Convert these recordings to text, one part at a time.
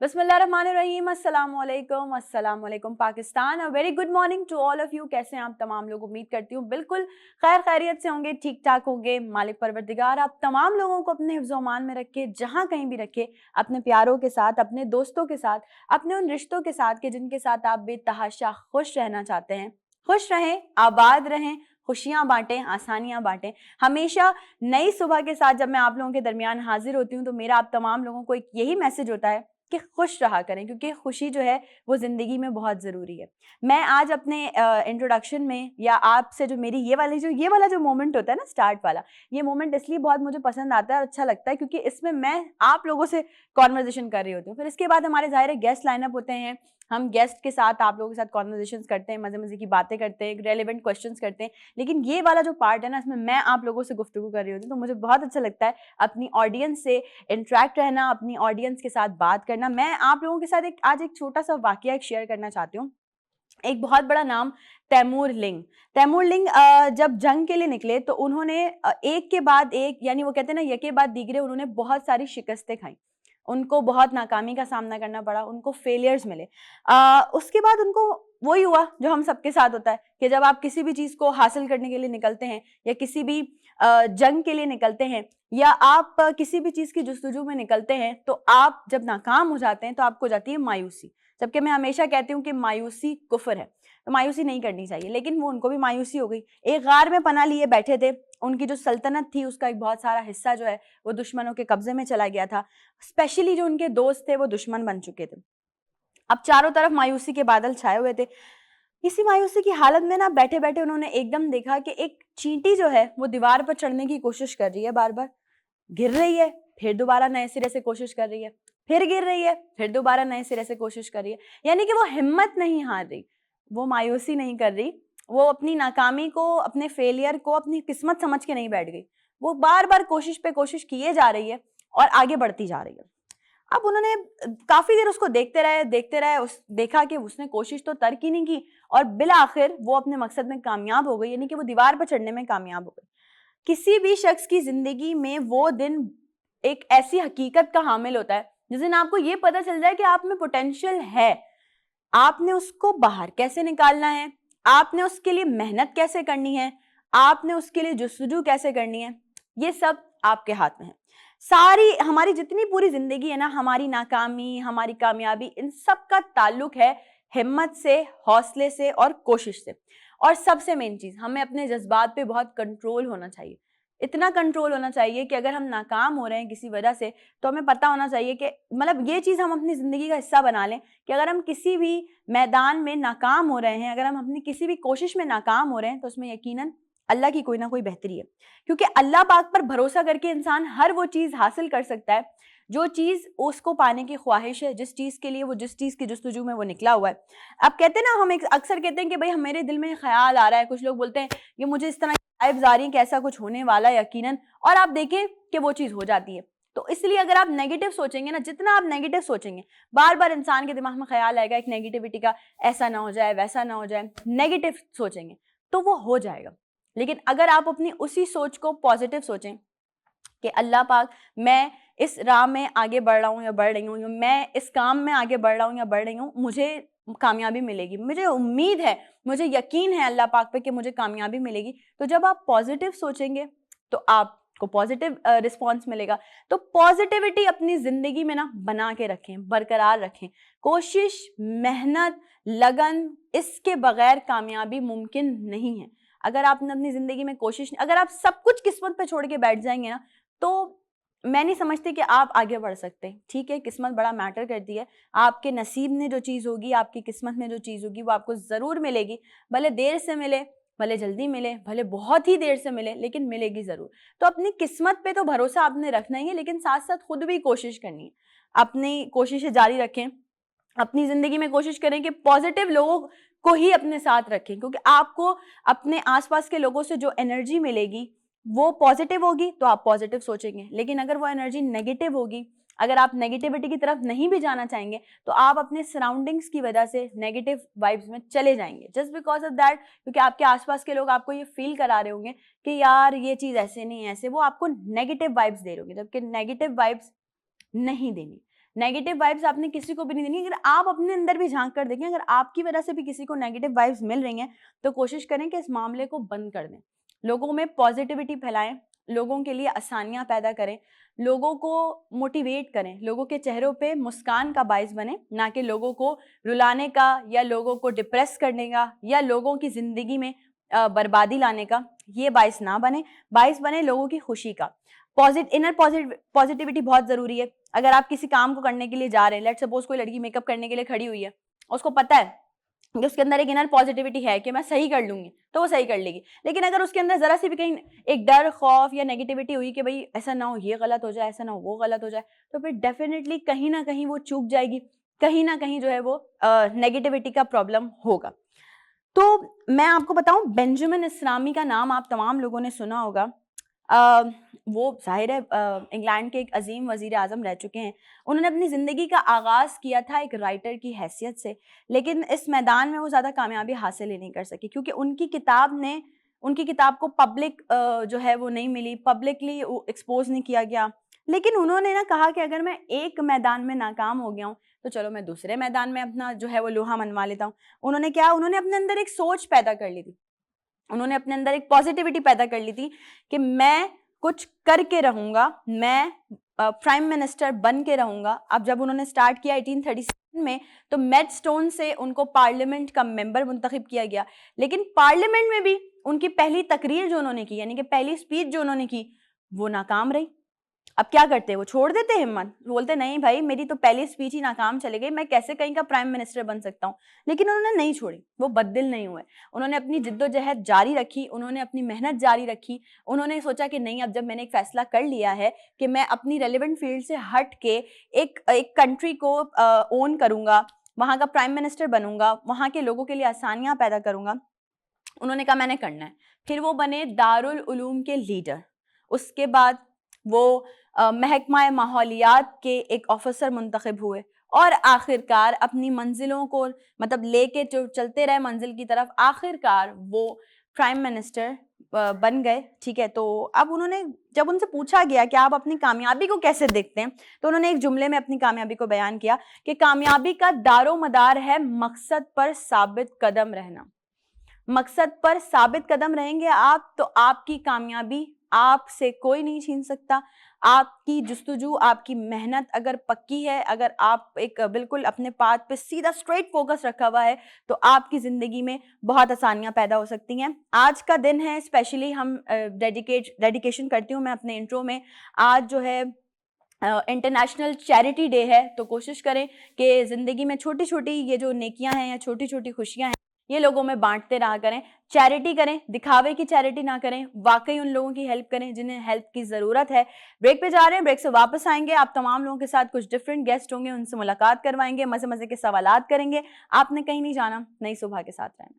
बिस्मिल्लाहिर्रहमानिर्रहीम, अस्सलाम वालेकुम Pakistan. A very good morning to all of you. कैसे हैं आप तमाम लोग? उम्मीद करती हूँ बिल्कुल खैर खैरियत से होंगे, ठीक ठाक होंगे। मालिक परवरदिगार आप तमाम लोगों को अपने हिफ्ज़ अमान में रखे, जहाँ कहीं भी रखे, अपने प्यारों के साथ, अपने दोस्तों के साथ, अपने उन रिश्तों के साथ कि जिनके साथ आप बेतहाशा खुश रहना चाहते हैं। खुश रहें, आबाद रहें, खुशियाँ बांटें, आसानियाँ बांटें। हमेशा नई सुबह के साथ जब मैं आप लोगों के दरमियान हाजिर होती हूँ तो मेरा आप तमाम लोगों को एक यही मैसेज होता है कि खुश रहा करें, क्योंकि खुशी जो है वो ज़िंदगी में बहुत ज़रूरी है। मैं आज अपने इंट्रोडक्शन में या आपसे जो मेरी ये वाला जो मोमेंट होता है ना, स्टार्ट वाला, ये मोमेंट इसलिए बहुत मुझे पसंद आता है और अच्छा लगता है क्योंकि इसमें मैं आप लोगों से कॉन्वर्जेशन कर रही होती हूँ। फिर इसके बाद हमारे ज़ाहिर है गेस्ट लाइनअप होते हैं, हम गेस्ट के साथ आप लोगों के साथ कॉन्वर्जेशन करते हैं, मज़े मज़े की बातें करते हैं, रेलिवेंट क्वेश्चंस करते हैं। लेकिन ये वाला जो पार्ट है ना, इसमें मैं आप लोगों से गुफ्तगू कर रही होती हूँ, तो मुझे बहुत अच्छा लगता है अपनी ऑडियंस से इंटरेक्ट रहना, अपनी ऑडियंस के साथ बात करना। मैं आप लोगों के साथ आज एक छोटा सा वाकया शेयर करना चाहती हूँ। एक बहुत बड़ा नाम, तैमूर लिंग। तैमूर लिंग जब जंग के लिए निकले तो उन्होंने एक के बाद एक, यानी वो कहते हैं ना, यके बाद दीगरे, उन्होंने बहुत सारी शिकस्तें खाई, उनको बहुत नाकामी का सामना करना पड़ा, उनको फेलियर्स मिले। उसके बाद उनको वही हुआ जो हम सबके साथ होता है कि जब आप किसी भी चीज़ को हासिल करने के लिए निकलते हैं या किसी भी जंग के लिए निकलते हैं या आप किसी भी चीज़ की जुस्तजू में निकलते हैं, तो आप जब नाकाम हो जाते हैं तो आपको हो जाती है मायूसी। जबकि मैं हमेशा कहती हूँ कि मायूसी कुफ्र है, तो मायूसी नहीं करनी चाहिए, लेकिन वो उनको भी मायूसी हो गई। एक गार में पनाह लिए बैठे थे, उनकी जो सल्तनत थी उसका एक बहुत सारा हिस्सा जो है वो दुश्मनों के कब्जे में चला गया था। स्पेशली जो उनके दोस्त थे वो दुश्मन बन चुके थे। अब चारों तरफ मायूसी के बादल छाए हुए थे। इसी मायूसी की हालत में ना बैठे बैठे उन्होंने एकदम देखा कि एक चींटी जो है वो दीवार पर चढ़ने की कोशिश कर रही है, बार बार गिर रही है, फिर दोबारा नए सिरे से कोशिश कर रही है, फिर गिर रही है, फिर दोबारा नए सिरे से कोशिश कर रही है। यानी कि वो हिम्मत नहीं हार रही, वो मायूसी नहीं कर रही, वो अपनी नाकामी को, अपने फेलियर को अपनी किस्मत समझ के नहीं बैठ गई। वो बार बार कोशिश पे कोशिश किए जा रही है और आगे बढ़ती जा रही है। अब उन्होंने काफी देर उसको देखते रहे, देखा कि उसने कोशिश तो तर्क ही नहीं की और बिल आखिर वो अपने मकसद में कामयाब हो गई, यानी कि वो दीवार पर चढ़ने में कामयाब हो गई। किसी भी शख्स की जिंदगी में वो दिन एक ऐसी हकीकत का हामिल होता है जिस दिन आपको ये पता चल जाए कि आप में पोटेंशियल है, आपने उसको बाहर कैसे निकालना है, आपने उसके लिए मेहनत कैसे करनी है, आपने उसके लिए जुस्तजू कैसे करनी है, ये सब आपके हाथ में है। सारी हमारी जितनी पूरी जिंदगी है ना, हमारी नाकामी, हमारी कामयाबी, इन सब का ताल्लुक है हिम्मत से, हौसले से और कोशिश से। और सबसे मेन चीज, हमें अपने जज्बात पे बहुत कंट्रोल होना चाहिए। इतना कंट्रोल होना चाहिए कि अगर हम नाकाम हो रहे हैं किसी वजह से, तो हमें पता होना चाहिए कि मतलब ये चीज़ हम अपनी ज़िंदगी का हिस्सा बना लें कि अगर हम किसी भी मैदान में नाकाम हो रहे हैं, अगर हम अपनी किसी भी कोशिश में नाकाम हो रहे हैं, तो उसमें यकीनन अल्लाह की कोई ना कोई बेहतरी है। क्योंकि अल्लाह पाक पर भरोसा करके इंसान हर वो चीज़ हासिल कर सकता है जो चीज़ उसको पाने की ख्वाहिश है, जिस चीज़ के लिए वो, जिस चीज़ की जुस्तजू में वो निकला हुआ है। अब कहते हैं ना, हम अक्सर कहते हैं कि भाई मेरे दिल में ख्याल आ रहा है, कुछ लोग बोलते हैं ये मुझे इस तरह वाइब्स आ रही हैं कि ऐसा कुछ होने वाला है यकीनन, और आप देखें कि वो चीज़ हो जाती है। तो इसलिए अगर आप नेगेटिव सोचेंगे ना, जितना आप नेगेटिव सोचेंगे, बार बार इंसान के दिमाग में ख्याल आएगा एक नेगेटिविटी का, ऐसा ना हो जाए, वैसा ना हो जाए, नेगेटिव सोचेंगे तो वो हो जाएगा। लेकिन अगर आप अपनी उसी सोच को पॉजिटिव सोचें कि अल्लाह पाक, मैं इस राह में आगे बढ़ रहा हूँ या बढ़ रही हूँ, या मैं इस काम में आगे बढ़ रहा हूँ या बढ़ रही हूँ, मुझे कामयाबी मिलेगी, मुझे उम्मीद है, मुझे यकीन है अल्लाह पाक पे कि मुझे कामयाबी मिलेगी। तो जब आप पॉजिटिव सोचेंगे तो आपको पॉजिटिव रिस्पॉन्स मिलेगा। तो पॉजिटिविटी अपनी ज़िंदगी में ना बना के रखें, बरकरार रखें। कोशिश, मेहनत, लगन, इसके बगैर कामयाबी मुमकिन नहीं है। अगर आपने अपनी ज़िंदगी में कोशिश, अगर आप सब कुछ किस्मत पे छोड़ के बैठ जाएंगे ना, तो मैं नहीं समझती कि आप आगे बढ़ सकते। ठीक है, किस्मत बड़ा मैटर करती है, आपके नसीब में जो चीज़ होगी, आपकी किस्मत में जो चीज़ होगी वो आपको ज़रूर मिलेगी। भले देर से मिले, भले जल्दी मिले, भले बहुत ही देर से मिले, लेकिन मिलेगी ज़रूर। तो अपनी किस्मत पे तो भरोसा आपने रखना ही है, लेकिन साथ साथ खुद भी कोशिश करनी है। अपनी कोशिशें जारी रखें, अपनी ज़िंदगी में कोशिश करें कि पॉजिटिव लोगों को ही अपने साथ रखें, क्योंकि आपको अपने आसपास के लोगों से जो एनर्जी मिलेगी वो पॉजिटिव होगी तो आप पॉजिटिव सोचेंगे। लेकिन अगर वो एनर्जी नेगेटिव होगी, अगर आप नेगेटिविटी की तरफ नहीं भी जाना चाहेंगे, तो आप अपने सराउंडिंग्स की वजह से नेगेटिव वाइब्स में चले जाएंगे, जस्ट बिकॉज ऑफ दैट, क्योंकि आपके आसपास के लोग आपको ये फील करा रहे होंगे कि यार ये चीज़ ऐसे नहीं है, ऐसे, वो आपको नेगेटिव वाइब्स दे रहे होंगे, जबकि नेगेटिव वाइब्स नहीं देनी। नेगेटिव वाइब्स आपने किसी को भी नहीं देनी। अगर आप अपने अंदर भी झांक कर देखें, अगर आपकी वजह से भी किसी को नेगेटिव वाइब्स मिल रही हैं तो कोशिश करें कि इस मामले को बंद कर दें, लोगों में पॉजिटिविटी फैलाएं, लोगों के लिए आसानियां पैदा करें, लोगों को मोटिवेट करें, लोगों के चेहरों पे मुस्कान का बायस बने, ना कि लोगों को रुलाने का या लोगों को डिप्रेस करने का या लोगों की जिंदगी में बर्बादी लाने का। ये बायस ना बने, बायस बने लोगों की खुशी का। इनर पॉजिटिविटी बहुत जरूरी है। अगर आप किसी काम को करने के लिए जा रहे हैं, लेट्स सपोज कोई लड़की मेकअप करने के लिए खड़ी हुई है, उसको पता है कि उसके अंदर एक इनर पॉजिटिविटी है कि मैं सही कर लूंगी, तो वो सही कर लेगी। लेकिन अगर उसके अंदर जरा सी भी कहीं एक डर, खौफ या नेगेटिविटी हुई कि भाई ऐसा ना हो ये गलत हो जाए, ऐसा ना हो वो गलत हो जाए, तो फिर डेफिनेटली कहीं ना कहीं वो चूक जाएगी, कहीं ना कहीं जो है वो नेगेटिविटी का प्रॉब्लम होगा। तो मैं आपको बताऊं, बेंजामिन इस्लामी का नाम आप तमाम लोगों ने सुना होगा। वो जाहिर है इंग्लैंड के एक अजीम वजीर आजम रह चुके हैं। उन्होंने अपनी ज़िंदगी का आगाज़ किया था एक राइटर की हैसियत से, लेकिन इस मैदान में वो ज़्यादा कामयाबी हासिल ही नहीं कर सके क्योंकि उनकी किताब को पब्लिक जो है वो नहीं मिली, पब्लिकली एक्सपोज नहीं किया गया। लेकिन उन्होंने ना कहा कि अगर मैं एक मैदान में नाकाम हो गया हूँ तो चलो मैं दूसरे मैदान में अपना जो है वो लोहा मनवा लेता हूँ। उन्होंने अपने अंदर एक सोच पैदा कर ली थी, उन्होंने अपने अंदर एक पॉजिटिविटी पैदा कर ली थी कि मैं कुछ करके रहूंगा, मैं प्राइम मिनिस्टर बन के रहूंगा। अब जब उन्होंने स्टार्ट किया 1837 में, तो मेडस्टोन से उनको पार्लियामेंट का मेंबर मुंतखब किया गया। लेकिन पार्लियामेंट में भी उनकी पहली तकरीर जो उन्होंने की, यानी कि पहली स्पीच जो उन्होंने की, वो नाकाम रही। अब क्या करते हैं, वो छोड़ देते हैं हिम्मत, बोलते नहीं भाई मेरी तो पहली स्पीच ही नाकाम चले गई, मैं कैसे कहीं का प्राइम मिनिस्टर बन सकता हूँ। लेकिन उन्होंने नहीं छोड़ी, वो बददिल नहीं हुए, उन्होंने अपनी जिद्दोजहद जारी रखी, उन्होंने अपनी मेहनत जारी रखी। उन्होंने सोचा कि नहीं, अब जब मैंने एक फैसला कर लिया है कि मैं अपनी रेलिवेंट फील्ड से हट के एक कंट्री को ओन करूंगा, वहाँ का प्राइम मिनिस्टर बनूंगा, वहाँ के लोगों के लिए आसानियाँ पैदा करूंगा, उन्होंने कहा मैंने करना है। फिर वो बने दारुल उलूम के लीडर, उसके बाद वो महकमा माहौलियात के एक ऑफिसर मुंतखब हुए और आखिरकार अपनी मंजिलों को मतलब लेके जो चलते रहे मंजिल की तरफ, आखिरकार वो प्राइम मिनिस्टर बन गए। ठीक है, तो अब उन्होंने, जब उनसे पूछा गया कि आप अपनी कामयाबी को कैसे देखते हैं, तो उन्होंने एक जुमले में अपनी कामयाबी को बयान किया कि कामयाबी का दारो मदार है मकसद पर साबित कदम रहना। मकसद पर साबित कदम रहेंगे आप तो आपकी कामयाबी आपसे कोई नहीं छीन सकता। आपकी जुस्तजू, आपकी मेहनत अगर पक्की है, अगर आप एक बिल्कुल अपने पाथ पे सीधा स्ट्रेट फोकस रखा हुआ है, तो आपकी ज़िंदगी में बहुत आसानियां पैदा हो सकती हैं। आज का दिन है, स्पेशली हम डेडिकेशन करती हूँ मैं अपने इंट्रो में। आज जो है इंटरनेशनल चैरिटी डे है, तो कोशिश करें कि ज़िंदगी में छोटी छोटी ये जो नेकियां हैं या छोटी छोटी खुशियां हैं, ये लोगों में बांटते रहा करें। चैरिटी करें, दिखावे की चैरिटी ना करें, वाकई उन लोगों की हेल्प करें जिन्हें हेल्प की ज़रूरत है। ब्रेक पे जा रहे हैं, ब्रेक से वापस आएंगे, आप तमाम लोगों के साथ कुछ डिफरेंट गेस्ट होंगे, उनसे मुलाकात करवाएंगे, मज़े मज़े के सवालात करेंगे। आपने कहीं नहीं जाना, नई सुबह के साथ रहना।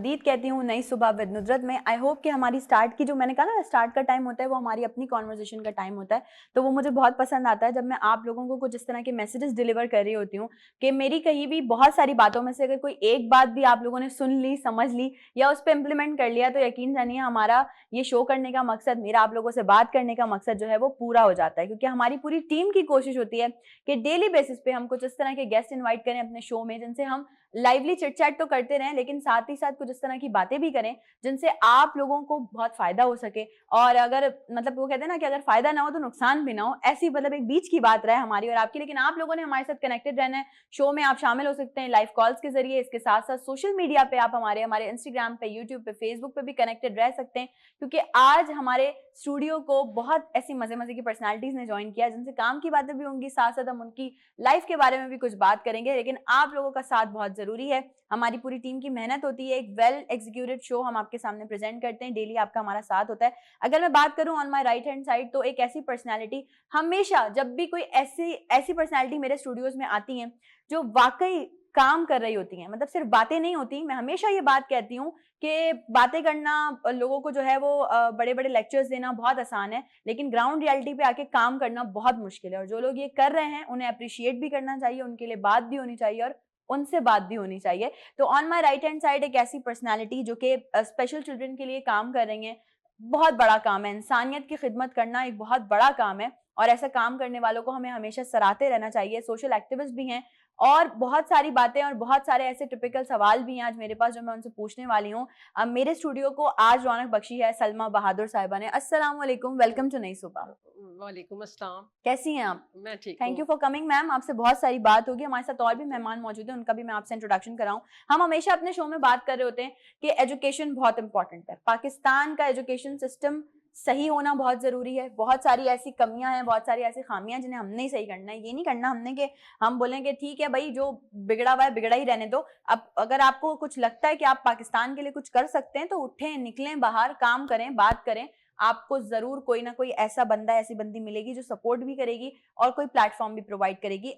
दीद कहती हूँ नई सुबह विद नुजरत में। आई होप कि हमारी स्टार्ट की, जो मैंने कहा ना स्टार्ट का टाइम होता है, वो हमारी अपनी कॉन्वर्जेशन का टाइम होता है, तो वो मुझे बहुत पसंद आता है जब मैं आप लोगों को कुछ इस तरह के मैसेजेस डिलीवर कर रही होती हूँ कि मेरी कहीं भी बहुत सारी बातों में से अगर कोई एक बात भी आप लोगों ने सुन ली, समझ ली या उस पर इम्प्लीमेंट कर लिया, तो यकीन जानिए हमारा ये शो करने का मकसद, मेरा आप लोगों से बात करने का मकसद जो है वो पूरा हो जाता है। क्योंकि हमारी पूरी टीम की कोशिश होती है कि डेली बेसिस पे हम कुछ इस तरह के गेस्ट इन्वाइट करें अपने शो में, जिनसे हम लाइवली चिट चैट तो करते रहें, लेकिन साथ ही साथ कुछ इस तरह की बातें भी करें जिनसे आप लोगों को बहुत फायदा हो सके। और अगर मतलब वो कहते हैं ना कि अगर फायदा ना हो तो नुकसान भी ना हो, ऐसी मतलब एक बीच की बात रहे हमारी और आपकी। लेकिन आप लोगों ने हमारे साथ कनेक्टेड रहना है। शो में आप शामिल हो सकते हैं लाइव कॉल्स के जरिए, इसके साथ साथ सोशल मीडिया पे आप हमारे इंस्टाग्राम पे, यूट्यूब पे, फेसबुक पे भी कनेक्टेड रह सकते हैं, क्योंकि आज हमारे स्टूडियो को बहुत ऐसी मजे मजे की पर्सनालिटीज ने ज्वाइन किया, जिनसे काम की बातें भी होंगी, साथ साथ हम उनकी लाइफ के बारे में भी कुछ बात करेंगे। लेकिन आप लोगों का साथ बहुत जरूरी है, हमारी पूरी टीम की मेहनत होती है, एक वेल एग्जीक्यूटेड शो हम आपके सामने प्रेजेंट करते हैं, डेली आपका हमारा साथ होता है। अगर मैं बात करूं on my right hand side, तो एक ऐसी पर्सनैलिटी, हमेशा जब भी कोई ऐसी पर्सनैलिटी मेरे स्टूडियोज में आती है जो वाकई काम कर रही होती हैं, मतलब सिर्फ बातें नहीं होती। मैं हमेशा ये बात कहती हूँ कि बातें करना लोगों को जो है वो बड़े बड़े लेक्चर्स देना बहुत आसान है, लेकिन ग्राउंड रियलिटी पे आके काम करना बहुत मुश्किल है। और जो लोग ये कर रहे हैं उन्हें अप्रिशिएट भी करना चाहिए, उनके लिए बात भी होनी चाहिए और उनसे बात भी होनी चाहिए। तो on my right hand side एक ऐसी पर्सनैलिटी जो कि स्पेशल चिल्ड्रन के लिए काम कर रही है। बहुत बड़ा काम है, इंसानियत की खिदमत करना एक बहुत बड़ा काम है, और ऐसा काम करने वालों को हमें हमेशा सराहते रहना चाहिए। सोशल एक्टिविस्ट भी हैं, और बहुत सारी बातें और बहुत सारे ऐसे टिपिकल सवाल भी हैं आज मेरे पास जो मैं उनसे पूछने वाली हूँ। अब मेरे स्टूडियो को आज रौनक बख्शी है सलमा बहादुर साहिबा ने। अस्सलाम वालेकुम, वेलकम टू नई सुबह। वालेकुम अस्सलाम। कैसी हैं आप? मैं ठीक thank you for coming ma'am. आपसे बहुत सारी बात होगी, हमारे साथ और भी मेहमान मौजूद हैं, उनका भी मैं आपसे इंट्रोडक्शन कराऊं। हम हमेशा अपने शो में बात कर रहे होते हैं कि एजुकेशन बहुत इंपॉर्टेंट है। पाकिस्तान का एजुकेशन सिस्टम सही होना बहुत जरूरी है। बहुत सारी ऐसी कमियां हैं, बहुत सारी ऐसी खामियां जिन्हें हमने ही सही करना है। ये नहीं करना हमने कि हम बोलेंगे ठीक है भाई, जो बिगड़ा हुआ है बिगड़ा ही रहने दो। अब अगर आपको कुछ लगता है कि आप पाकिस्तान के लिए कुछ कर सकते हैं, तो उठें, निकलें बाहर, काम करें, बात करें। आपको जरूर कोई ना कोई ऐसा बंदा, ऐसी बंदी मिलेगी जो सपोर्ट भी करेगी और कोई प्लेटफॉर्म भी प्रोवाइड करेगी।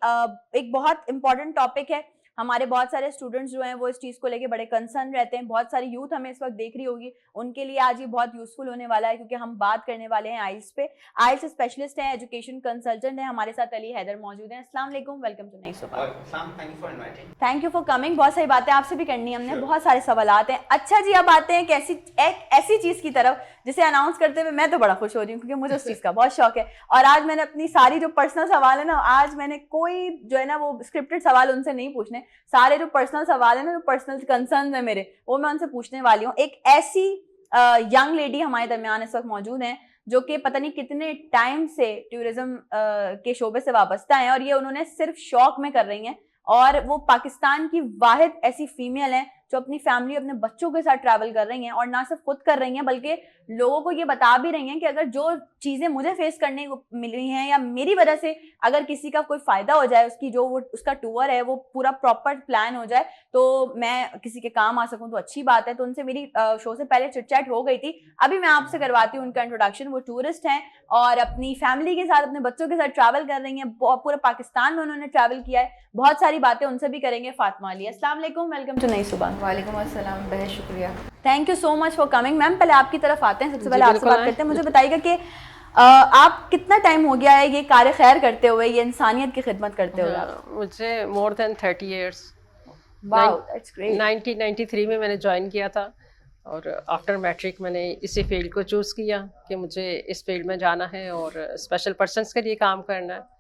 एक बहुत इंपॉर्टेंट टॉपिक है, हमारे बहुत सारे स्टूडेंट्स जो हैं वो इस चीज को लेके बड़े कंसर्न रहते हैं। बहुत सारी यूथ हमें इस वक्त देख रही होगी, उनके लिए आज ये बहुत यूजफुल होने वाला है, क्योंकि हम बात करने वाले हैं आइल्स पे। आइल्स स्पेशलिस्ट हैं, एजुकेशन कंसल्टेंट हैं, हमारे साथ अली हैदर मौजूद हैं। अस्सलाम वालेकुम, वेलकम टू नई सुबह। Thank you for coming. बहुत सारी बातें आपसे भी करनी है हमने, बहुत सारे सवालात हैं। अच्छा जी, अब आते हैं एक ऐसी चीज की तरफ जिसे अनाउंस करते हुए मैं तो बड़ा खुश हो रही हूँ, क्योंकि मुझे उस चीज का बहुत शौक है। और आज मैंने अपनी सारी जो पर्सनल सवाल है ना, आज मैंने कोई जो है ना वो स्क्रिप्टेड सवाल उनसे नहीं पूछने, सारे जो पर्सनल सवाल है ना, जो पर्सनल कंसर्न है मेरे, वो मैं उनसे पूछने वाली हूँ। एक ऐसी यंग लेडी हमारे दरमियान इस वक्त मौजूद हैं जो कि पता नहीं कितने टाइम से टूरिज्म के शोबे से वाबस्ता हैं, और ये उन्होंने सिर्फ शौक में कर रही हैं। और वो पाकिस्तान की वाहिद ऐसी फीमेल है जो अपनी फैमिली, अपने बच्चों के साथ ट्रैवल कर रही हैं, और ना सिर्फ खुद कर रही हैं बल्कि लोगों को ये बता भी रही हैं कि अगर जो चीजें मुझे फेस करने को मिल रही हैं, या मेरी वजह से अगर किसी का कोई फायदा हो जाए, उसकी जो वो उसका टूर है वो पूरा प्रॉपर प्लान हो जाए, तो मैं किसी के काम आ सकूं, तो अच्छी बात है। तो उनसे मेरी शो से पहले चिट चैट हो गई थी। अभी मैं आपसे करवाती हूँ उनका इंट्रोडक्शन। वो टूरिस्ट हैं और अपनी फैमिली के साथ, अपने बच्चों के साथ ट्रैवल कर रही हैं। पूरे पाकिस्तान में उन्होंने ट्रैवल किया है। बहुत सारी बातें उनसे भी करेंगे। फातिमा अली, अस्सलाम वालेकुम, वेलकम टू नई सुबह। वालेकुम अस्सलाम, बहुत शुक्रिया। Thank you so much for coming ma'am. पहले आपकी तरफ आते हैं, सबसे पहले आपसे बात करते हैं। मुझे बताइएगा कि आप कितना टाइम हो गया है ये कार्य खैर करते हुए, ये इंसानियत की खिदमत करते हुए? मुझे more than 30 years. Wow, that's great. 1993 में मैंने ज्वाइन किया था, और आफ्टर मैट्रिक मैंने इसी फील्ड को चूज़ किया कि मुझे इस फील्ड में जाना है और स्पेशल पर्सनस के लिए काम करना है।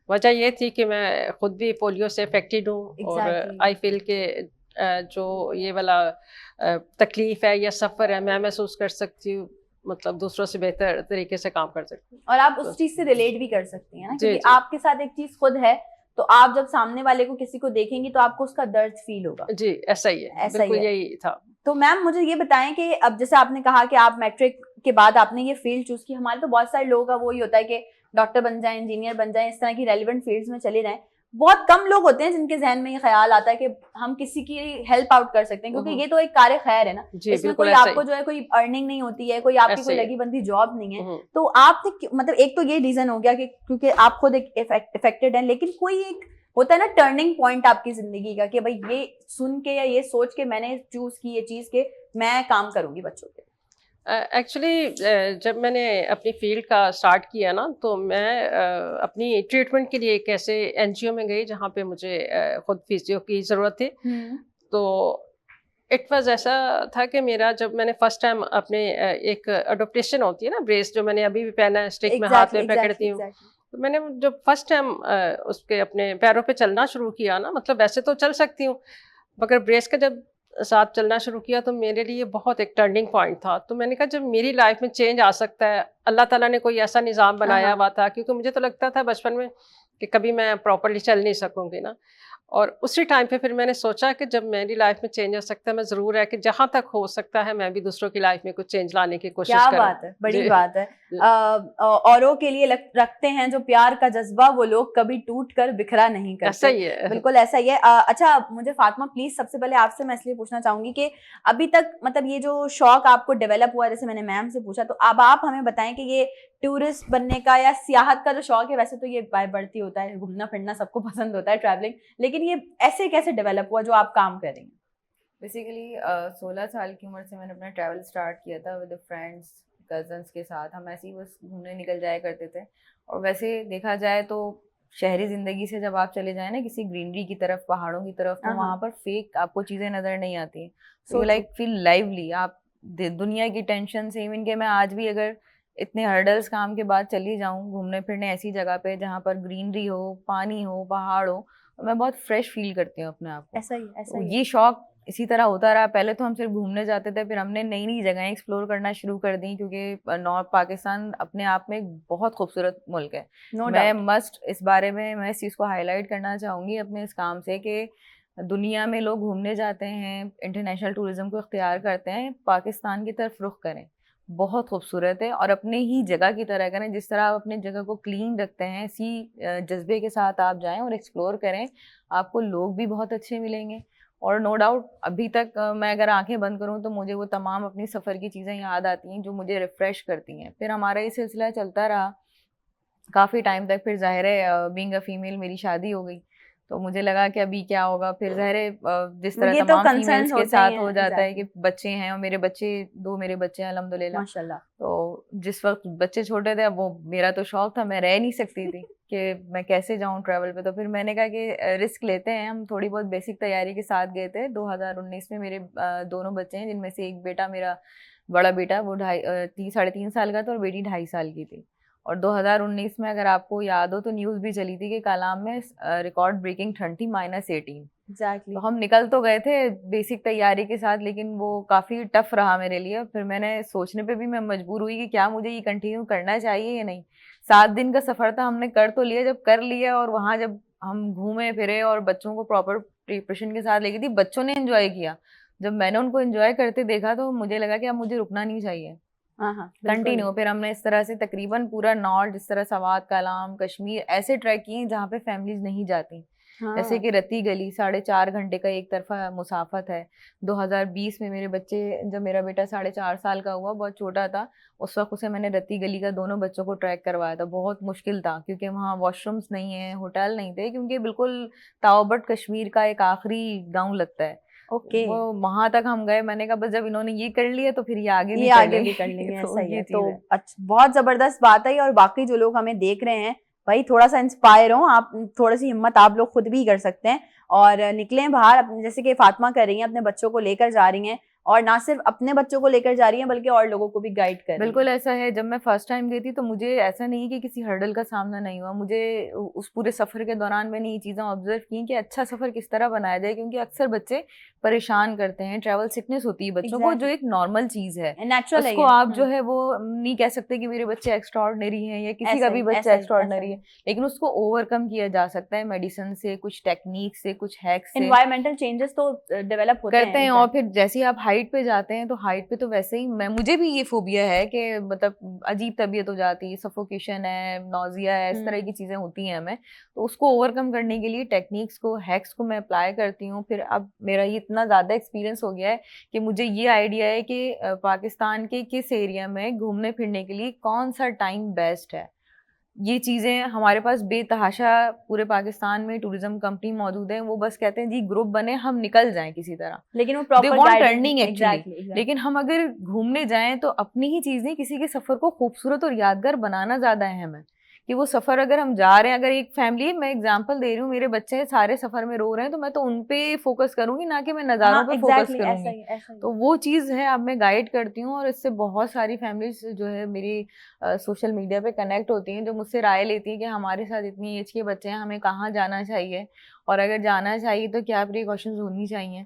वजह ये थी कि मैं खुद भी पोलियो से अफेक्टेड हूँ, और आई फील के जो ये वाला तकलीफ़ है या सफ़र है, मैं महसूस कर सकती हूँ, मतलब दूसरों से बेहतर तरीके से काम कर सकती हूँ। और आप उस चीज़ से रिलेट भी कर सकती हैं ना, क्योंकि आपके साथ एक चीज़ खुद है, तो आप जब सामने वाले को किसी को देखेंगी तो आपको उसका दर्द फील होगा। जी, ऐसा ही है, बिल्कुल यही था। तो मैम मुझे ये बताएं कि अब जैसे आपने कहा कि आप मैट्रिक के बाद आपने ये फील्ड चूज की, हमारे तो बहुत सारे लोगों का वो ही होता है कि डॉक्टर बन जाएं, इंजीनियर बन जाएं, इस तरह की रेलिवेंट फील्ड्स में चले जाएं। बहुत कम लोग होते हैं जिनके जहन में ये ख्याल आता है कि हम किसी की हेल्प आउट कर सकते हैं, क्योंकि ये तो एक कार्य खैर है ना, इसमें कोई आपको जो है कोई अर्निंग नहीं होती है, कोई आपकी कोई लगी बंदी जॉब नहीं है। तो आपने मतलब एक तो ये रीजन हो गया कि क्योंकि आप खुद एक इफेक्टेड हैं, लेकिन कोई एक होता है ना टर्निंग पॉइंट आपकी जिंदगी का कि भाई ये सुन के या ये सोच के मैंने चूज की ये चीज के मैं काम करूंगी बच्चों के। एक्चुअली जब मैंने अपनी फील्ड का स्टार्ट किया ना, तो मैं अपनी ट्रीटमेंट के लिए एक ऐसे एनजीओ में गई जहाँ पे मुझे खुद फिजियो की ज़रूरत थी। तो इट वाज ऐसा था कि मेरा जब मैंने फर्स्ट टाइम अपने एक अडोप्टेशन होती है ना, ब्रेस जो मैंने अभी भी पहना है, स्टिक में हाथ में पकड़ती हूँ। तो मैंने जब फर्स्ट टाइम उसके अपने पैरों पे चलना शुरू किया ना, मतलब वैसे तो चल सकती हूँ, मगर ब्रेस का जब साथ चलना शुरू किया तो मेरे लिए बहुत एक टर्निंग पॉइंट था। तो मैंने कहा जब मेरी लाइफ में चेंज आ सकता है, अल्लाह ताला ने कोई ऐसा निज़ाम बनाया हुआ था, क्योंकि मुझे तो लगता था बचपन में कि कभी मैं प्रॉपर्ली चल नहीं सकूंगी ना। और उसी टाइम पे फिर मैंने सोचा कि जब मेरी लाइफ में चेंज हो सकता है, मैं ज़रूर है कि जहाँ तक हो सकता है मैं भी दूसरों की लाइफ में कुछ चेंज लाने की कोशिश करूं। क्या बात है, बड़ी बात है। औरों के लिए रखते हैं जो प्यार का जज्बा, वो लोग कभी टूट कर बिखरा नहीं करते। ऐसा ही है। बिल्कुल ऐसा ही है। अच्छा मुझे फातिमा प्लीज सबसे पहले आपसे मैं इसलिए पूछना चाहूंगी कि अभी तक मतलब ये जो शौक आपको डेवलप हुआ, जैसे मैंने मैम से पूछा, तो अब आप हमें बताएं कि ये टूरिस्ट बनने का या सियाहत का जो शौक है, वैसे तो ये बाय बर्थ ही होता है, घूमना फिरना सबको पसंद होता है, ट्रैवलिंग, लेकिन ये ऐसे कैसे डेवलप हुआ जो आप काम कर रही हैं? बेसिकली 16 साल की उम्र से मैंने अपना ट्रैवल स्टार्ट किया था विद फ्रेंड्स कजन्स के साथ। हम ऐसे ही बस घूमने निकल जाया करते थे। और वैसे देखा जाए तो शहरी ज़िंदगी से जब आप चले जाएं ना किसी ग्रीनरी की तरफ, पहाड़ों की तरफ, तो वहाँ पर फेक आपको चीज़ें नज़र नहीं आती। So you like feel lively. आप दुनिया की टेंशन से, इवन के मैं आज भी अगर इतने हर्डल्स काम के बाद चली जाऊँ घूमने फिरने ऐसी जगह पे जहाँ पर ग्रीनरी हो, पानी हो, पहाड़ हो, मैं बहुत फ्रेश फील करती हूँ अपने आप को। ऐसा ही ये शौक इसी तरह होता रहा। पहले तो हम सिर्फ घूमने जाते थे, फिर हमने नई नई जगहें एक्सप्लोर करना शुरू कर दी, क्योंकि नॉर्थ पाकिस्तान अपने आप में एक बहुत खूबसूरत मुल्क है। मैं मस्ट इस बारे में मैं इस चीज़ को हाईलाइट करना चाहूँगी अपने इस काम से कि दुनिया में लोग घूमने जाते हैं, इंटरनेशनल टूरिज्म को इख्तियार करते हैं, पाकिस्तान की तरफ रुख करें। बहुत खूबसूरत है और अपने ही जगह की तरह करें। जिस तरह आप अपने जगह को क्लीन रखते हैं, इसी जज्बे के साथ आप जाएं और एक्सप्लोर करें। आपको लोग भी बहुत अच्छे मिलेंगे। और नो डाउट अभी तक मैं अगर आंखें बंद करूं तो मुझे वो तमाम अपनी सफ़र की चीज़ें याद आती हैं जो मुझे रिफ़्रेश करती हैं। फिर हमारा ये सिलसिला चलता रहा काफ़ी टाइम तक। फिर ज़ाहिर है बीइंग अ फीमेल मेरी शादी हो गई, तो मुझे लगा कि अभी क्या होगा। फिर ज़ाहिर है जिस तरह तमाम फीमेल्स के साथ हो जाता है कि बच्चे हैं, और मेरे बच्चे हैं अल्हम्दुलिल्लाह माशाल्लाह। तो जिस वक्त बच्चे छोटे थे, अब वो मेरा तो शौक था, मैं रह नहीं सकती थी कि मैं कैसे जाऊं ट्रैवल पे। तो फिर मैंने कहा कि रिस्क लेते हैं। हम थोड़ी बहुत बेसिक तैयारी के साथ गए थे। 2019 में मेरे दोनों बच्चे हैं, जिनमें से एक बेटा, मेरा बड़ा बेटा, वो 3.5 साल का था और बेटी 2.5 साल की थी। और 2019 में अगर आपको याद हो तो न्यूज़ भी चली थी कि कालाम में रिकॉर्ड ब्रेकिंग ठंड थी, -18। एग्जैक्टली। तो हम निकल तो गए थे बेसिक तैयारी के साथ, लेकिन वो काफ़ी टफ रहा मेरे लिए। फिर मैंने सोचने पे भी मैं मजबूर हुई कि क्या मुझे ये कंटिन्यू करना चाहिए या नहीं। 7 दिन का सफ़र था, हमने कर तो लिया। जब कर लिया और वहाँ जब हम घूमे फिरे और बच्चों को प्रॉपर प्रिपरेशन के साथ लेके थी, बच्चों ने एंजॉय किया। जब मैंने उनको एंजॉय करते देखा तो मुझे लगा कि अब मुझे रुकना नहीं चाहिए, कंटिन्यू। फिर हमने इस तरह से तकरीबन पूरा नॉर्थ, जिस तरह सवात, कालाम, कश्मीर ऐसे ट्रैक किए जहाँ पे फैमिलीज नहीं जाती। जैसे कि रत्ती गली 4.5 घंटे का एक तरफा मुसाफत है। 2020 में मेरे बच्चे, जब मेरा बेटा 4.5 साल का हुआ, बहुत छोटा था, उस वक्त उसे मैंने रत्ती गली का दोनों बच्चों को ट्रैक करवाया था। बहुत मुश्किल था क्योंकि वहाँ वॉशरूम्स नहीं है, होटल नहीं थे, क्योंकि बिल्कुल ताओबट कश्मीर का एक आखिरी गाँव लगता है। वो वहां तक हम गए। मैंने कहा बस जब इन्होंने ये कर लिया तो फिर ये आगे भी कर लेंगे। ऐसा ही है। तो बहुत जबरदस्त बात है। और बाकी जो लोग हमें देख रहे हैं भाई, थोड़ा सा इंस्पायर हो आप, थोड़ी सी हिम्मत आप लोग खुद भी कर सकते हैं और निकलें बाहर। जैसे कि फातिमा कर रही हैं, अपने बच्चों को लेकर जा रही हैं, और ना सिर्फ अपने बच्चों को लेकर जा रही हैं बल्कि और लोगों को भी गाइड कर रही हैं। बिल्कुल ऐसा है। जब मैं फर्स्ट टाइम गई थी तो मुझे ऐसा नहीं कि किसी हर्डल का सामना नहीं हुआ। मुझे उस पूरे सफ़र के दौरान मैंने ये चीज़ें ऑब्जर्व की कि अच्छा सफ़र किस तरह बनाया जाए, क्योंकि अक्सर बच्चे परेशान करते हैं। ट्रैवल सिकनेस होती है बच्चों को, जो एक नॉर्मल चीज़ है, नेचुरल उसको आप जो है वो नहीं कह सकते कि मेरे बच्चे एक्स्ट्राऑर्डिनरी हैं या किसी का भी बच्चा एक्स्ट्राऑर्डिनरी है, लेकिन उसको ओवरकम किया जा सकता है मेडिसिन से, कुछ टेक्निक से, कुछ हैक्स से। एनवायरमेंटल चेंजेस तो डेवलप करते हैं। और फिर जैसे ही आप हाइट पे जाते हैं तो हाइट पे तो वैसे ही मुझे भी ये फोबिया है कि मतलब अजीब तबीयत हो जाती है, सफोकेशन है, नोजिया है, इस तरह की चीज़ें होती हैं हमें। तो उसको ओवरकम करने के लिए टेक्निक्स को, हैक्स को मैं अप्लाई करती हूँ। फिर अब मेरा ये इतना ज़्यादा एक्सपीरियंस हो गया है कि मुझे ये आइडिया है कि पाकिस्तान के किस एरिया में घूमने फिरने के लिए कौन सा टाइम बेस्ट है। ये चीज़ें हमारे पास बेतहाशा पूरे पाकिस्तान में टूरिज्म कंपनी मौजूद है। वो बस कहते हैं जी ग्रुप बने, हम निकल जाएं किसी तरह, लेकिन वो प्रॉपर टर्निंग एक्चुअली। लेकिन हम अगर घूमने जाएं तो अपनी ही चीज़ें, किसी के सफ़र को खूबसूरत और यादगार बनाना ज़्यादा अहम है। कि वो सफ़र अगर हम जा रहे हैं, अगर एक फैमिली, मैं एग्जांपल दे रही हूँ, मेरे बच्चे सारे सफ़र में रो रहे हैं तो मैं तो उन पे फोकस करूंगी, ना कि मैं नज़ारों पे फोकस करूंगी। तो वो चीज़ है, अब मैं गाइड करती हूँ और इससे बहुत सारी फैमिलीज जो है मेरी सोशल मीडिया पे कनेक्ट होती हैं, जो मुझसे राय लेती हैं कि हमारे साथ इतनी एज के बच्चे हैं, हमें कहाँ जाना चाहिए और अगर जाना चाहिए तो क्या प्रिकॉशंस होनी चाहिए।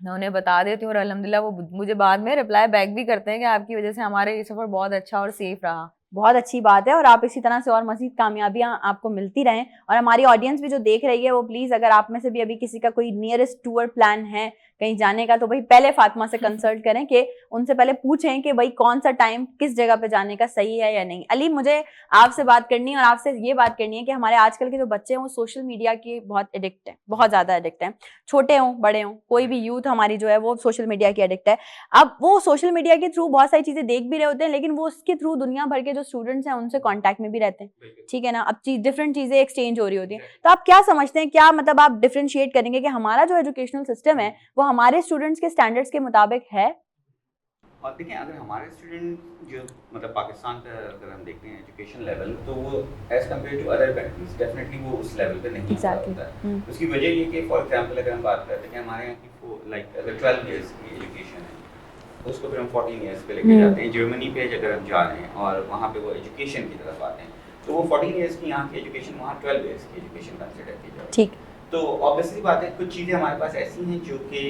मैं उन्हें बता देती हूँ और अल्हम्दुलिल्लाह वो मुझे बाद में रिप्लाई बैक भी करते हैं कि आपकी वजह से हमारा ये सफ़र बहुत अच्छा और सेफ रहा। बहुत अच्छी बात है और आप इसी तरह से और मज़ीद कामयाबियां आपको मिलती रहें। और हमारी ऑडियंस भी जो देख रही है वो प्लीज़, अगर आप में से भी अभी किसी का कोई नियरेस्ट टूर प्लान है, कहीं जाने का, तो भाई पहले फातिमा से कंसल्ट करें कि उनसे पहले पूछें कि भाई कौन सा टाइम किस जगह पे जाने का सही है या नहीं। अली, मुझे आपसे बात करनी है और आपसे ये बात करनी है कि हमारे आजकल के जो बच्चे हैं वो सोशल मीडिया के बहुत एडिक्ट हैं, बहुत ज्यादा एडिक्ट हैं, छोटे हों बड़े हों, कोई भी यूथ हमारी जो है वो सोशल मीडिया की एडिक्ट है। अब वो सोशल मीडिया के थ्रू बहुत सारी चीजें देख भी रहे होते हैं, लेकिन वो उसके थ्रू दुनिया भर के जो स्टूडेंट्स हैं उनसे कॉन्टैक्ट में भी रहते हैं, ठीक है ना। अब डिफरेंट चीजें एक्सचेंज हो रही होती हैं, तो आप क्या समझते हैं, क्या मतलब आप डिफरेंशिएट करेंगे कि हमारा जो एजुकेशनल सिस्टम है वो हमारे स्टूडेंट्स के स्टैंडर्ड्स के मुताबिक है? और देखिए, अगर हमारे स्टूडेंट जो मतलब पाकिस्तान का अगर हम देखते हैं एजुकेशन लेवल, तो वो as compare to other countries definitely वो उस लेवल पे नहीं होता है। उसकी वजह ये कि फॉर एग्जांपल अगर हम बात करते हैं कि हमारे यहाँ की लाइक अगर 12 इयर्स की एजुकेशन है, उसको फिर हम 14 इयर्स पे लेके जाते हैं। जर्मनी पे अगर हम जा रहे हैं और वहाँ पे वो एजुकेशन की तरफ आते हैं, तो वो 14 इयर्स की यहाँ की एजुकेशन वहाँ 12 इयर्स की एजुकेशन कंसिडर की जाती है। ठीक। तो ऑब्वियसली बात है, कुछ चीज़ें हमारे पास ऐसी हैं जो कि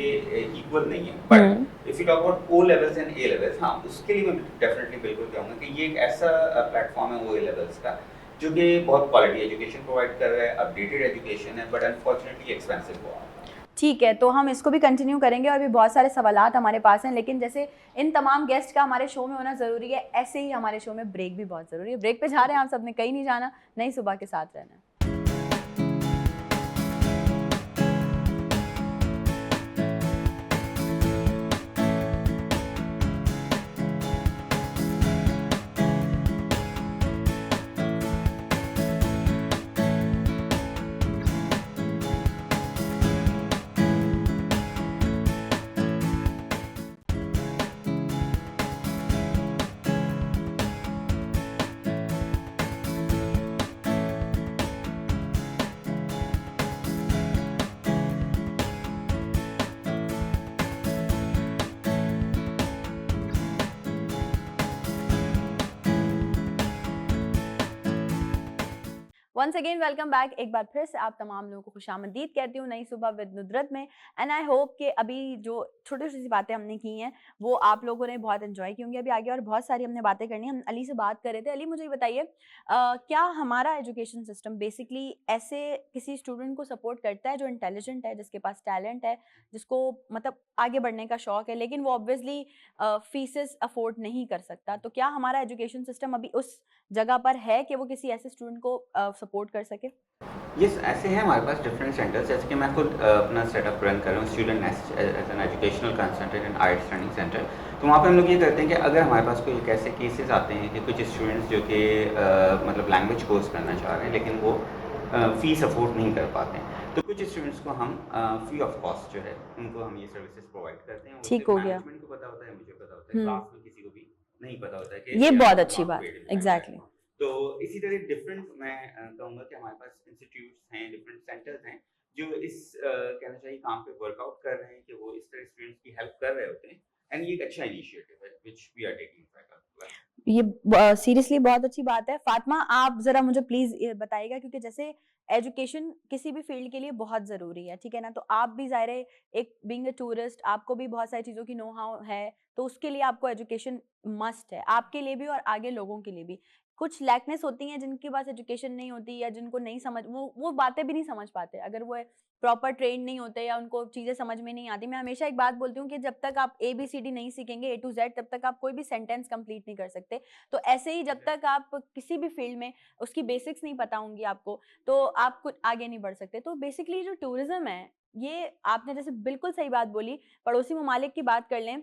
इक्वल नहीं है, but if you talk about O levels and A levels, हाँ उसके लिए मैं डेफिनेटली बिल्कुल कहूँगा कि ये एक ऐसा प्लेटफॉर्म है ओ ए लेवल्स का जो कि बहुत क्वालिटी एजुकेशन प्रोवाइड कर रहा है, अपडेटेड एजुकेशन है, बट अनफॉर्चुनेटली एक्सपेंसिव हुआ। ठीक है, तो हम इसको भी कंटिन्यू करेंगे और भी बहुत सारे सवालात हमारे पास हैं, लेकिन जैसे इन तमाम गेस्ट का हमारे शो में होना ज़रूरी है, ऐसे ही हमारे शो में ब्रेक भी बहुत ज़रूरी है। ब्रेक पे जा रहे हैं, आप सबने कहीं नहीं जाना, नई सुबह के साथ रहना। Once again welcome back. एक बार फिर से आप तमाम लोगों को खुशामदीद कहती हूँ नई सुबह विद नुदरत में। एंड आई होप कि अभी जो छोटी छोटी सी बातें हमने की हैं वो आप लोगों ने बहुत एंजॉय की होंगी। अभी आगे और बहुत सारी हमने बातें करनी। हम अली से बात कर रहे थे। अली, मुझे बताइए क्या हमारा एजुकेशन सिस्टम बेसिकली ऐसे किसी स्टूडेंट को सपोर्ट करता है जो इंटेलिजेंट है, जिसके पास टैलेंट है, जिसको मतलब आगे बढ़ने का शौक है, लेकिन वो ऑब्वियसली फीसेस अफोर्ड नहीं कर सकता, तो क्या हमारा एजुकेशन सिस्टम अभी उस जगह पर है कि वो किसी ऐसे स्टूडेंट को सपोर्ट कर सके? यस, ऐसे हैं हमारे पास डिफरेंट सेंटर्स, जैसे कि मैं खुद अपना सेटअप रन कर रहा हूँ Student Nest as an educational consultant and IELTS training centre. तो वहाँ पे हम लोग ये करते हैं कि अगर हमारे पास कोई ऐसे केसेस आते हैं कि कुछ स्टूडेंट्स जो कि मतलब लैंग्वेज कोर्स करना चाह रहे हैं लेकिन वो फीस अफोर्ड नहीं कर पाते हैं, तो कुछ स्टूडेंट्स को हम फ्री ऑफ कॉस्ट जो है उनको हम ये सर्विसेज प्रोवाइड करते हैं। ठीक हो गया। मैनेजमेंट को पता होता है, मुझे पता होता है, क्लास में किसी को भी नहीं पता होता है कि ये बहुत अच्छी बात, एग्जैक्टली। तो इसी तरह डिफरेंट मैं कहूँगा कि हमारे पास इंस्टीट्यूट्स हैं, डिफरेंट सेंटर्स हैं जो इस कहना चाहिए काम पे वर्कआउट कर रहे हैं कि वो इस तरह स्टूडेंट्स की हेल्प कर रहे होते हैं। एंड ये एक अच्छा इनिशिएटिव है व्हिच वी आर टेकिंग। ये सीरियसली बहुत अच्छी बात है। फातिमा, आप जरा मुझे प्लीज बताइएगा, क्योंकि जैसे एजुकेशन किसी भी फील्ड के लिए बहुत ज़रूरी है, ठीक है ना। तो आप भी ज़ाहिर है एक बीइंग अ टूरिस्ट, आपको भी बहुत सारी चीज़ों की नो हाउ है, तो उसके लिए आपको एजुकेशन मस्ट है, आपके लिए भी और आगे लोगों के लिए भी। कुछ लैकनेस होती हैं जिनके पास एजुकेशन नहीं होती या जिनको नहीं समझ, वो बातें भी नहीं समझ पाते अगर वो प्रॉपर ट्रेन नहीं होते या उनको चीज़ें समझ में नहीं आती। मैं हमेशा एक बात बोलती हूँ कि जब तक आप ABCD नहीं सीखेंगे A to Z, तब तक आप कोई भी सेंटेंस कंप्लीट नहीं कर सकते। तो ऐसे ही जब तक आप किसी भी फील्ड में उसकी बेसिक्स नहीं पता होंगी आपको, तो आप कुछ आगे नहीं बढ़ सकते। तो बेसिकली जो टूरिज्म है, ये आपने जैसे बिल्कुल सही बात बोली। पड़ोसी ममालिक की बात कर लें,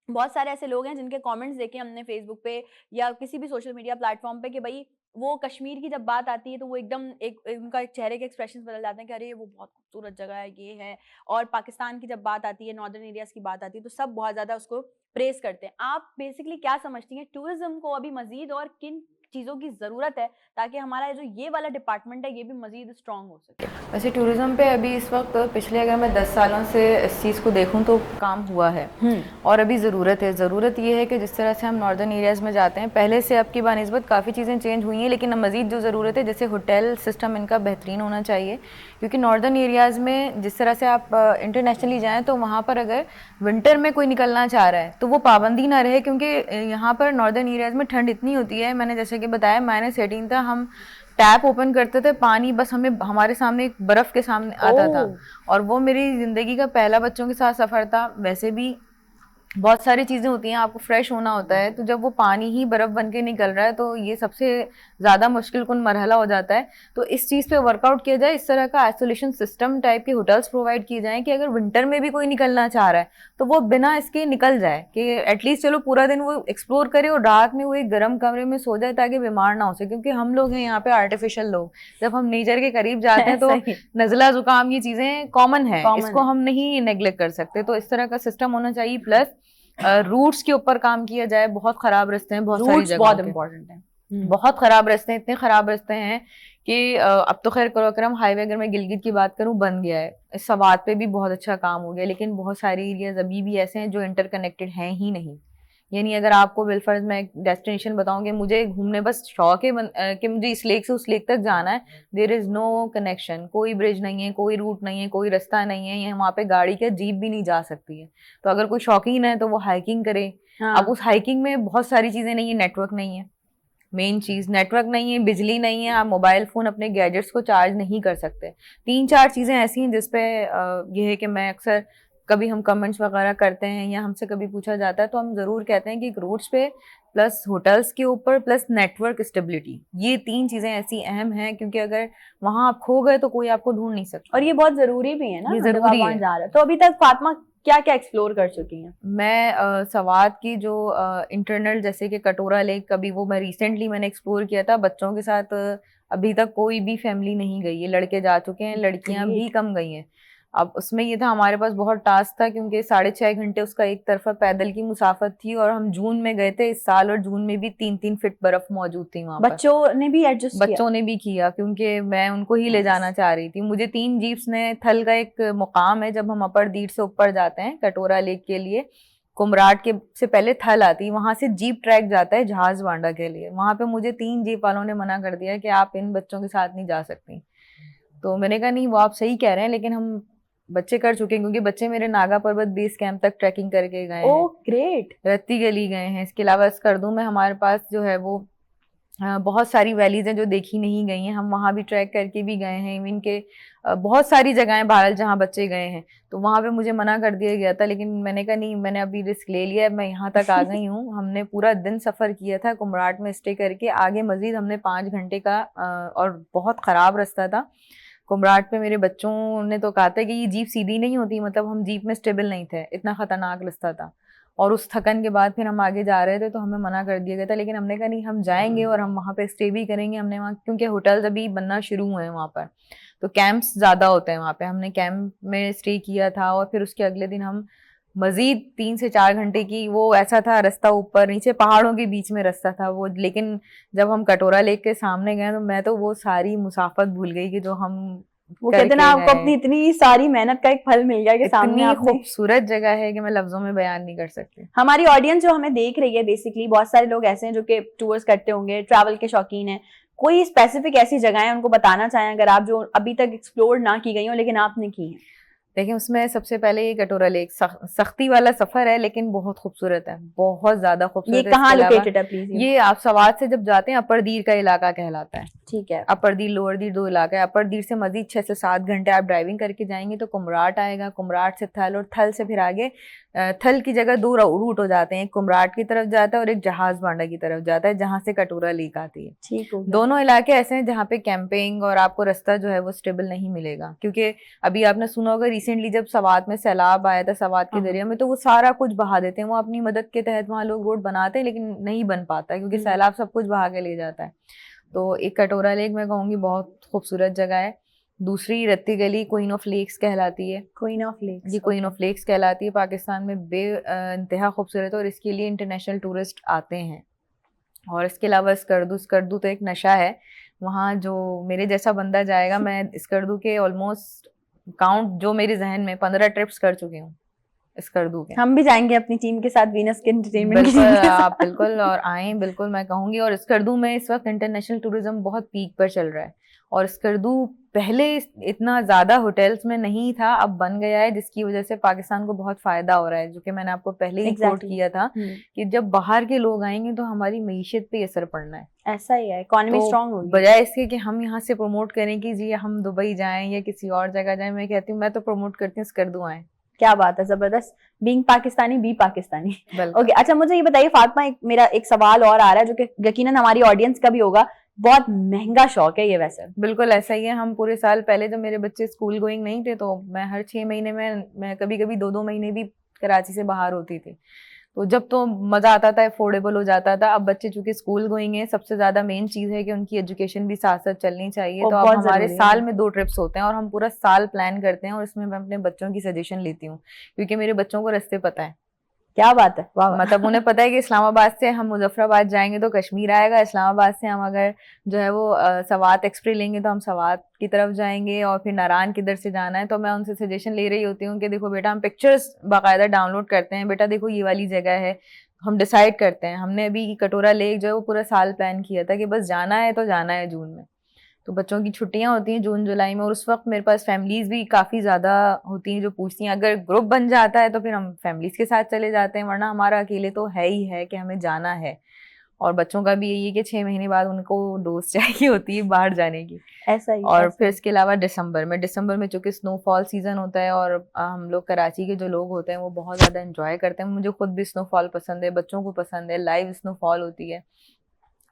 बहुत सारे ऐसे लोग हैं जिनके कमेंट्स देखे हमने फेसबुक पे या किसी भी सोशल मीडिया प्लेटफॉर्म पे कि भाई वो कश्मीर की जब बात आती है तो वो एकदम उनका एक चेहरे के एक्सप्रेशंस बदल जाते हैं कि अरे वो बहुत खूबसूरत जगह है, ये है। और पाकिस्तान की जब बात आती है, नॉर्दर्न एरियाज की बात आती है, तो सब बहुत ज़्यादा उसको प्रेस करते हैं। आप बेसिकली क्या समझती हैं टूरिज्म को अभी मजीद और किन चीज़ों की ज़रूरत है ताकि हमारा जो ये वाला डिपार्टमेंट है ये भी मजीद स्ट्रॉन्ग हो सके? वैसे टूरिज़्म पे अभी इस वक्त पिछले अगर मैं 10 सालों से इस चीज़ को देखूं तो काम हुआ है और अभी ज़रूरत ये है कि जिस तरह से हम नॉर्दर्न एरियाज़ में जाते हैं, पहले से अब की बानिस्बत काफ़ी चीज़ें चेंज हुई हैं, लेकिन मज़ीद जो ज़रूरत है, जैसे होटल सिस्टम इनका बेहतरीन होना चाहिए, क्योंकि नॉर्दर्न एरियाज़ में जिस तरह से आप इंटरनेशनली जाएँ तो वहाँ पर अगर विंटर में कोई निकलना चाह रहा है तो वो पाबंदी ना रहे, क्योंकि यहाँ पर नॉर्दर्न एरियाज़ में ठंड इतनी होती है, मैंने जैसे कि बताया -18 था, हम टैप ओपन करते थे, पानी बस हमें हमारे सामने एक बर्फ के सामने आता था। और वो मेरी जिंदगी का पहला बच्चों के साथ सफर था। वैसे भी बहुत सारी चीजें होती हैं, आपको फ्रेश होना होता है, तो जब वो पानी ही बर्फ बन के निकल रहा है तो ये सबसे ज्यादा मुश्किल कुन मरहला हो जाता है। तो इस चीज पे वर्कआउट किया जाए, इस तरह का आइसोलेशन सिस्टम टाइप के होटल्स प्रोवाइड किए जाएं कि अगर विंटर में भी कोई निकलना चाह रहा है तो वो बिना इसके निकल जाए, कि एटलीस्ट चलो पूरा दिन वो एक्सप्लोर करे और रात में वो एक गर्म कमरे में सो जाए ताकि बीमार ना हो सके। क्योंकि हम लोग हैं यहाँ पे आर्टिफिशियल लोग, जब हम नेचर के करीब जाते हैं तो नजला जुकाम ये चीजें कॉमन है, इसको हम नहीं नेग्लेक्ट कर सकते। तो इस तरह का सिस्टम होना चाहिए। प्लस रूट्स के ऊपर काम किया जाए। बहुत खराब रास्ते हैं, बहुत सारी जगह बहुत इंपॉर्टेंट है। बहुत खराब रास्ते हैं, इतने खराब रास्ते हैं कि अब तो खैर कराकोरम हाईवे अगर मैं गिलगित की बात करूं बन गया है, इस सवात पे भी बहुत अच्छा काम हो गया, लेकिन बहुत सारे एरियाज अभी भी ऐसे हैं जो इंटरकनेक्टेड हैं ही नहीं। यानी अगर आपको बिलफर्ज मैं एक डेस्टिनेशन बताऊं कि मुझे घूमने बस शौक है कि मुझे इस लेक से उस लेक तक जाना है, देयर इज नो कनेक्शन, कोई ब्रिज नहीं है, कोई रूट नहीं है, कोई रास्ता नहीं है, ये वहाँ पे गाड़ी का जीप भी नहीं जा सकती है। तो अगर कोई शौकीन है तो वो हाइकिंग करे। अब उस हाइकिंग में बहुत सारी चीजें नहीं है, नेटवर्क नहीं है, मेन चीज नेटवर्क नहीं है, बिजली नहीं है, आप मोबाइल फोन अपने गैजेट्स को चार्ज नहीं कर सकते। 3-4 चीजें ऐसी हैं जिसपे ये है कि मैं अक्सर कभी हम कमेंट्स वगैरह करते हैं या हमसे कभी पूछा जाता है तो हम जरूर कहते हैं कि रोड्स पे प्लस होटल्स के ऊपर प्लस नेटवर्क स्टेबिलिटी, ये 3 चीजें ऐसी अहम हैं, क्योंकि अगर वहां आप खो गए तो कोई आपको ढूंढ नहीं सकता। और ये बहुत जरूरी भी है ना, ये जरूरी है। जा रहा है। तो अभी तक फातिमा क्या क्या एक्सप्लोर कर चुकी हैं? मैं सवात की जो इंटरनल जैसे कि कटोरा लेक, कभी वो मैं रिसेंटली मैंने एक्सप्लोर किया था बच्चों के साथ। अभी तक कोई भी फैमिली नहीं गई है, लड़के जा चुके हैं, लड़कियां भी कम गई हैं। अब उसमें ये था हमारे पास बहुत टास्क था क्योंकि 6.5 घंटे उसका एक तरफा पैदल की मुसाफत थी, और हम जून में गए थे इस साल, और जून में भी 3-3 फीट बर्फ मौजूद थी वहाँ पर। बच्चों ने भी एडजस्ट किया? बच्चों ने भी किया, क्योंकि मैं उनको ही ले जाना चाह रही थी। मुझे 3 जीप्स ने, थल का एक मुकाम है जब हम अपर दीड से ऊपर जाते हैं कटोरा लेक के लिए, कुमराट के से पहले थल आती है, वहां से जीप ट्रैक जाता है जहाज बांडा के लिए। वहां पे मुझे 3 जीप वालों ने मना कर दिया कि आप इन बच्चों के साथ नहीं जा सकती। तो मैंने कहा नहीं, वो आप सही कह रहे हैं, लेकिन हम बच्चे कर चुके हैं, क्योंकि बच्चे मेरे नागा पर्वत बेस कैंप तक ट्रैकिंग करके गए हैं। ग्रेट। रत्ती गली गए हैं। इसके अलावा स्कर्दू में हमारे पास जो है वो बहुत सारी वैलीज हैं जो देखी नहीं गई हैं, हम वहाँ भी ट्रैक करके भी गए हैं। इवन के बहुत सारी जगहें भारत जहाँ बच्चे गए हैं, तो वहाँ पे मुझे मना कर दिया गया था, लेकिन मैंने कहा नहीं, मैंने अभी रिस्क ले लिया है, मैं यहाँ तक आ गई हूँ। हमने पूरा दिन सफ़र किया था कुमराट में स्टे करके, आगे मजीद हमने 5 घंटे का और बहुत ख़राब रास्ता था कुमराट पे। मेरे बच्चों ने तो कहा था कि ये जीप सीधी नहीं होती, मतलब हम जीप में स्टेबल नहीं थे, इतना ख़तरनाक रास्ता था। और उस थकन के बाद फिर हम आगे जा रहे थे तो हमें मना कर दिया गया था, लेकिन हमने कहा नहीं, हम जाएंगे और हम वहाँ पे स्टे भी करेंगे। हमने वहाँ, क्योंकि होटल्स अभी बनना शुरू हुए हैं वहाँ पर, तो कैंप्स ज़्यादा होते हैं वहाँ पे, हमने कैंप में स्टे किया था। और फिर उसके अगले दिन हम मजीद 3 से 4 घंटे की, वो ऐसा था रास्ता ऊपर नीचे पहाड़ों के बीच में रास्ता था वो, लेकिन जब हम कटोरा लेक के सामने गए तो मैं तो वो सारी मुसाफत भूल गई कि जो हम वो कहते ना आपको अपनी इतनी सारी मेहनत का एक फल मिल गया कि सामने। इतनी खूबसूरत जगह है कि मैं लफ्जों में बयान नहीं कर सकती। हमारी ऑडियंस जो हमें देख रही है, बेसिकली बहुत सारे लोग ऐसे हैं जो कि टूर्स करते होंगे, ट्रैवल के शौकीन हैं, कोई स्पेसिफिक ऐसी जगहें उनको बताना चाहें अगर आप, जो अभी तक एक्सप्लोर ना की गई हो लेकिन आपने की हैं? देखिए, उसमें सबसे पहले ये कटोरा लेक सख्ती वाला सफर है, लेकिन बहुत खूबसूरत है, बहुत ज्यादा खूबसूरत। ये कहाँ लोकेटेड है प्लीज? ये आप सवात से जब जाते हैं, अपर दीर का इलाका कहलाता है। ठीक है। अपर दीर लोअर दीर 2 इलाका है। अपर दीर से मजीद 6 से 7 घंटे आप ड्राइविंग करके जाएंगे तो कुमराट आएगा, कुमराट से थल, और थल से फिर आगे थल की जगह 2 रूट हो जाते हैं, एक कुमराट की तरफ जाता है और एक जहाज बांडा की तरफ जाता है, जहाँ से कटोरा लेक आती है। ठीक हो। दोनों इलाके ऐसे हैं जहाँ पे कैंपिंग और आपको रास्ता जो है वो स्टेबल नहीं मिलेगा, क्योंकि अभी आपने सुना होगा रिसेंटली जब सवात में सैलाब आया था सवात के दरिया में, तो वो सारा कुछ बहा देते हैं। वो अपनी मदद के तहत वहाँ लोग रोड बनाते हैं, लेकिन नहीं बन पाता क्योंकि सैलाब सब कुछ बहा के ले जाता है। तो एक कटोरा लेक मैं कहूँगी बहुत खूबसूरत जगह है। दूसरी रत्ती गली क्वीन ऑफ लेक्स कहलाती है। Queen of lakes? ये क्वीन ऑफ लेक्स कहलाती है, पाकिस्तान में इंतहा खूबसूरत है और इसके लिए इंटरनेशनल टूरिस्ट आते हैं। और इसके अलावा स्कर्दू तो एक नशा है वहाँ, जो मेरे जैसा बंदा जाएगा, मैं स्कर्दू के ऑलमोस्ट काउंट जो मेरे जहन में 15 ट्रिप्स कर चुकी हूँ। स्कर्दू के। हम भी जाएंगे अपनी टीम के साथ वीनस के एंटरटेनमेंट की बिल्कुल टीम के साथ। आप बिल्कुल और आए, बिल्कुल मैं कहूंगी। और स्कर्दू में इस वक्त इंटरनेशनल टूरिज्म बहुत पीक पर चल रहा है, और स्कर्दू पहले इतना ज्यादा होटल्स में नहीं था, अब बन गया है, जिसकी वजह से पाकिस्तान को बहुत फायदा हो रहा है, जो कि मैंने आपको पहले ही कोट किया था कि जब बाहर के लोग आएंगे तो हमारी मईशत पे असर पड़ना है। ऐसा ही है, इकोनॉमी स्ट्रांग होगी। बजाय इसके कि हम यहाँ से प्रमोट करें कि जी हम दुबई जाएं या किसी और जगह जाएं, मैं कहती हूँ, मैं तो प्रमोट करती हूँ स्कर्दू आए। क्या बात है, जबरदस्त। Being Pakistani be Pakistani. Okay, अच्छा मुझे ये बताइए फातिमा, मेरा एक सवाल और आ रहा है जो कि यकीनन हमारी ऑडियंस का भी होगा, बहुत महंगा शौक है ये वैसे। बिल्कुल ऐसा ही है। हम पूरे साल पहले जब मेरे बच्चे स्कूल गोइंग नहीं थे तो मैं हर 6 महीने में मैं कभी कभी 2-2 महीने भी कराची से बाहर होती थी, तो जब तो मजा आता था, अफोर्डेबल हो जाता था। अब बच्चे चूंकि स्कूल गोइंग है, सबसे ज्यादा मेन चीज है कि उनकी एजुकेशन भी साथ साथ चलनी चाहिए, तो अब हमारे साल में 2 ट्रिप्स होते हैं और हम पूरा साल प्लान करते हैं, और इसमें मैं अपने बच्चों की सजेशन लेती हूँ क्योंकि मेरे बच्चों को रास्ते पता है। क्या बात है, मतलब उन्हें पता है कि इस्लामाबाद से हम मुजफ्फराबाद जाएंगे तो कश्मीर आएगा, इस्लामाबाद से हम अगर जो है वो सवात एक्सप्रेस लेंगे तो हम सवात की तरफ जाएंगे, और फिर नारायण किधर से जाना है। तो मैं उनसे सजेशन ले रही होती हूँ कि देखो बेटा, हम पिक्चर्स बाकायदा डाउनलोड करते हैं, बेटा देखो ये वाली जगह है, हम डिसाइड करते हैं। हमने अभी कटोरा लेक जो है वो पूरा साल प्लान किया था कि बस जाना है तो जाना है जून में, तो बच्चों की छुट्टियां होती हैं जून जुलाई में, और उस वक्त मेरे पास फैमिलीज भी काफ़ी ज़्यादा होती हैं जो पूछती हैं। अगर ग्रुप बन जाता है तो फिर हम फैमिलीज के साथ चले जाते हैं, वरना हमारा अकेले तो है ही है कि हमें जाना है। और बच्चों का भी यही है कि 6 महीने बाद उनको डोज चाहिए होती है बाहर जाने की। ऐसा ही। और फिर इसके अलावा दिसंबर में चूंकि स्नोफॉल सीजन होता है, और हम लोग कराची के जो लोग होते हैं वो बहुत ज़्यादा एंजॉय करते हैं। मुझे खुद भी स्नोफॉल पसंद है, बच्चों को पसंद है, लाइव स्नोफॉल होती है।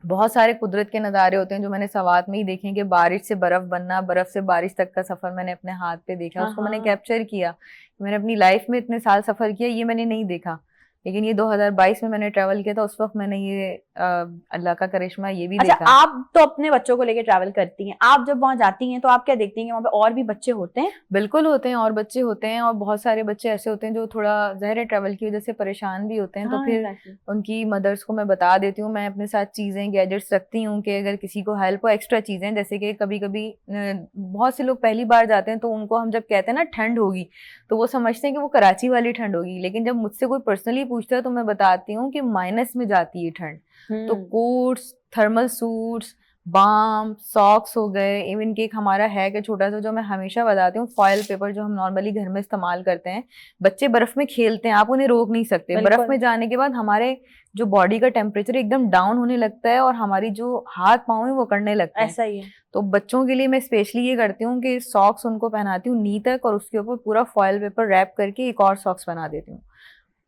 बहुत सारे कुदरत के नज़ारे होते हैं जो मैंने सवात में ही देखे कि बारिश से बर्फ बनना, बर्फ से बारिश तक का सफर मैंने अपने हाथ पे देखा, उसको मैंने कैप्चर किया। मैंने अपनी लाइफ में इतने साल सफर किया, ये मैंने नहीं देखा, लेकिन ये 2022 में मैंने ट्रैवल किया था, उस वक्त मैंने ये अल्लाह का करिश्मा ये भी देखा। अच्छा, आप तो अपने बच्चों को लेके ट्रैवल करती हैं, आप जब वहाँ जाती हैं तो आप क्या देखती हैं कि वहाँ पे और भी बच्चे होते हैं? बिल्कुल होते हैं, और बच्चे होते हैं, और बहुत सारे बच्चे ऐसे होते हैं जो थोड़ा ज़ाहिर ट्रैवल की वजह से परेशान भी होते हैं। तो फिर उनकी मदर्स को मैं बता देती हूँ, मैं अपने साथ चीज़ें गैजेट्स रखती हूँ कि अगर किसी को हेल्प हो, एक्स्ट्रा चीज़ें, जैसे कि कभी कभी बहुत से लोग पहली बार जाते हैं तो उनको हम जब कहते हैं ना ठंड होगी तो वो समझते हैं कि वो कराची वाली ठंड होगी, लेकिन जब मुझसे कोई पर्सनली पूछता है तो मैं बताती हूँ कि माइनस में जाती है ठंड। तो coats, thermal suits, balm, socks हो गए, इवन केक हमारा है कि छोटा सा जो मैं हमेशा बताती हूँ, फॉयल पेपर जो हम नॉर्मली घर में इस्तेमाल करते हैं। बच्चे बर्फ में खेलते हैं, आप उन्हें रोक नहीं सकते। बर्फ में जाने के बाद हमारे जो बॉडी का टेम्परेचर एकदम डाउन होने लगता है और हमारी जो हाथ पाँव है वो करने लगते हैं। ऐसा ही है। तो बच्चों के लिए मैं स्पेशली ये करती हूँ कि सॉक्स उनको पहनाती हूँ नी तक, और उसके ऊपर पूरा फॉयल पेपर रैप करके एक और सॉक्स बना देती हूँ।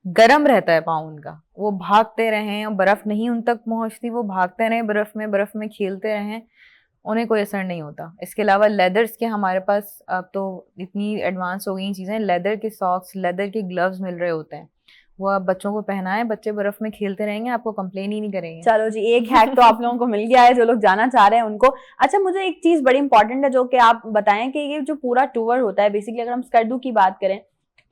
गर्म रहता है पाँव उनका, वो भागते रहें, बर्फ नहीं उन तक पहुंचती, वो भागते रहें बर्फ में खेलते रहें, उन्हें कोई असर नहीं होता। इसके अलावा लेदर्स के हमारे पास अब तो इतनी एडवांस हो गई चीज़ें, लेदर के सॉक्स, लेदर के ग्लव्स मिल रहे होते हैं, वो आप बच्चों को पहनाएं, बच्चे बर्फ में खेलते रहेंगे, आपको कंप्लेन ही नहीं करेंगे। चलो जी, एक हैक तो आप लोगों को मिल गया है जो लोग जाना चाह रहे हैं उनको। अच्छा, मुझे एक चीज बड़ी इंपॉर्टेंट है जो कि आप बताएं कि ये जो पूरा टूर होता है, बेसिकली अगर हम स्कर्दू की बात करें,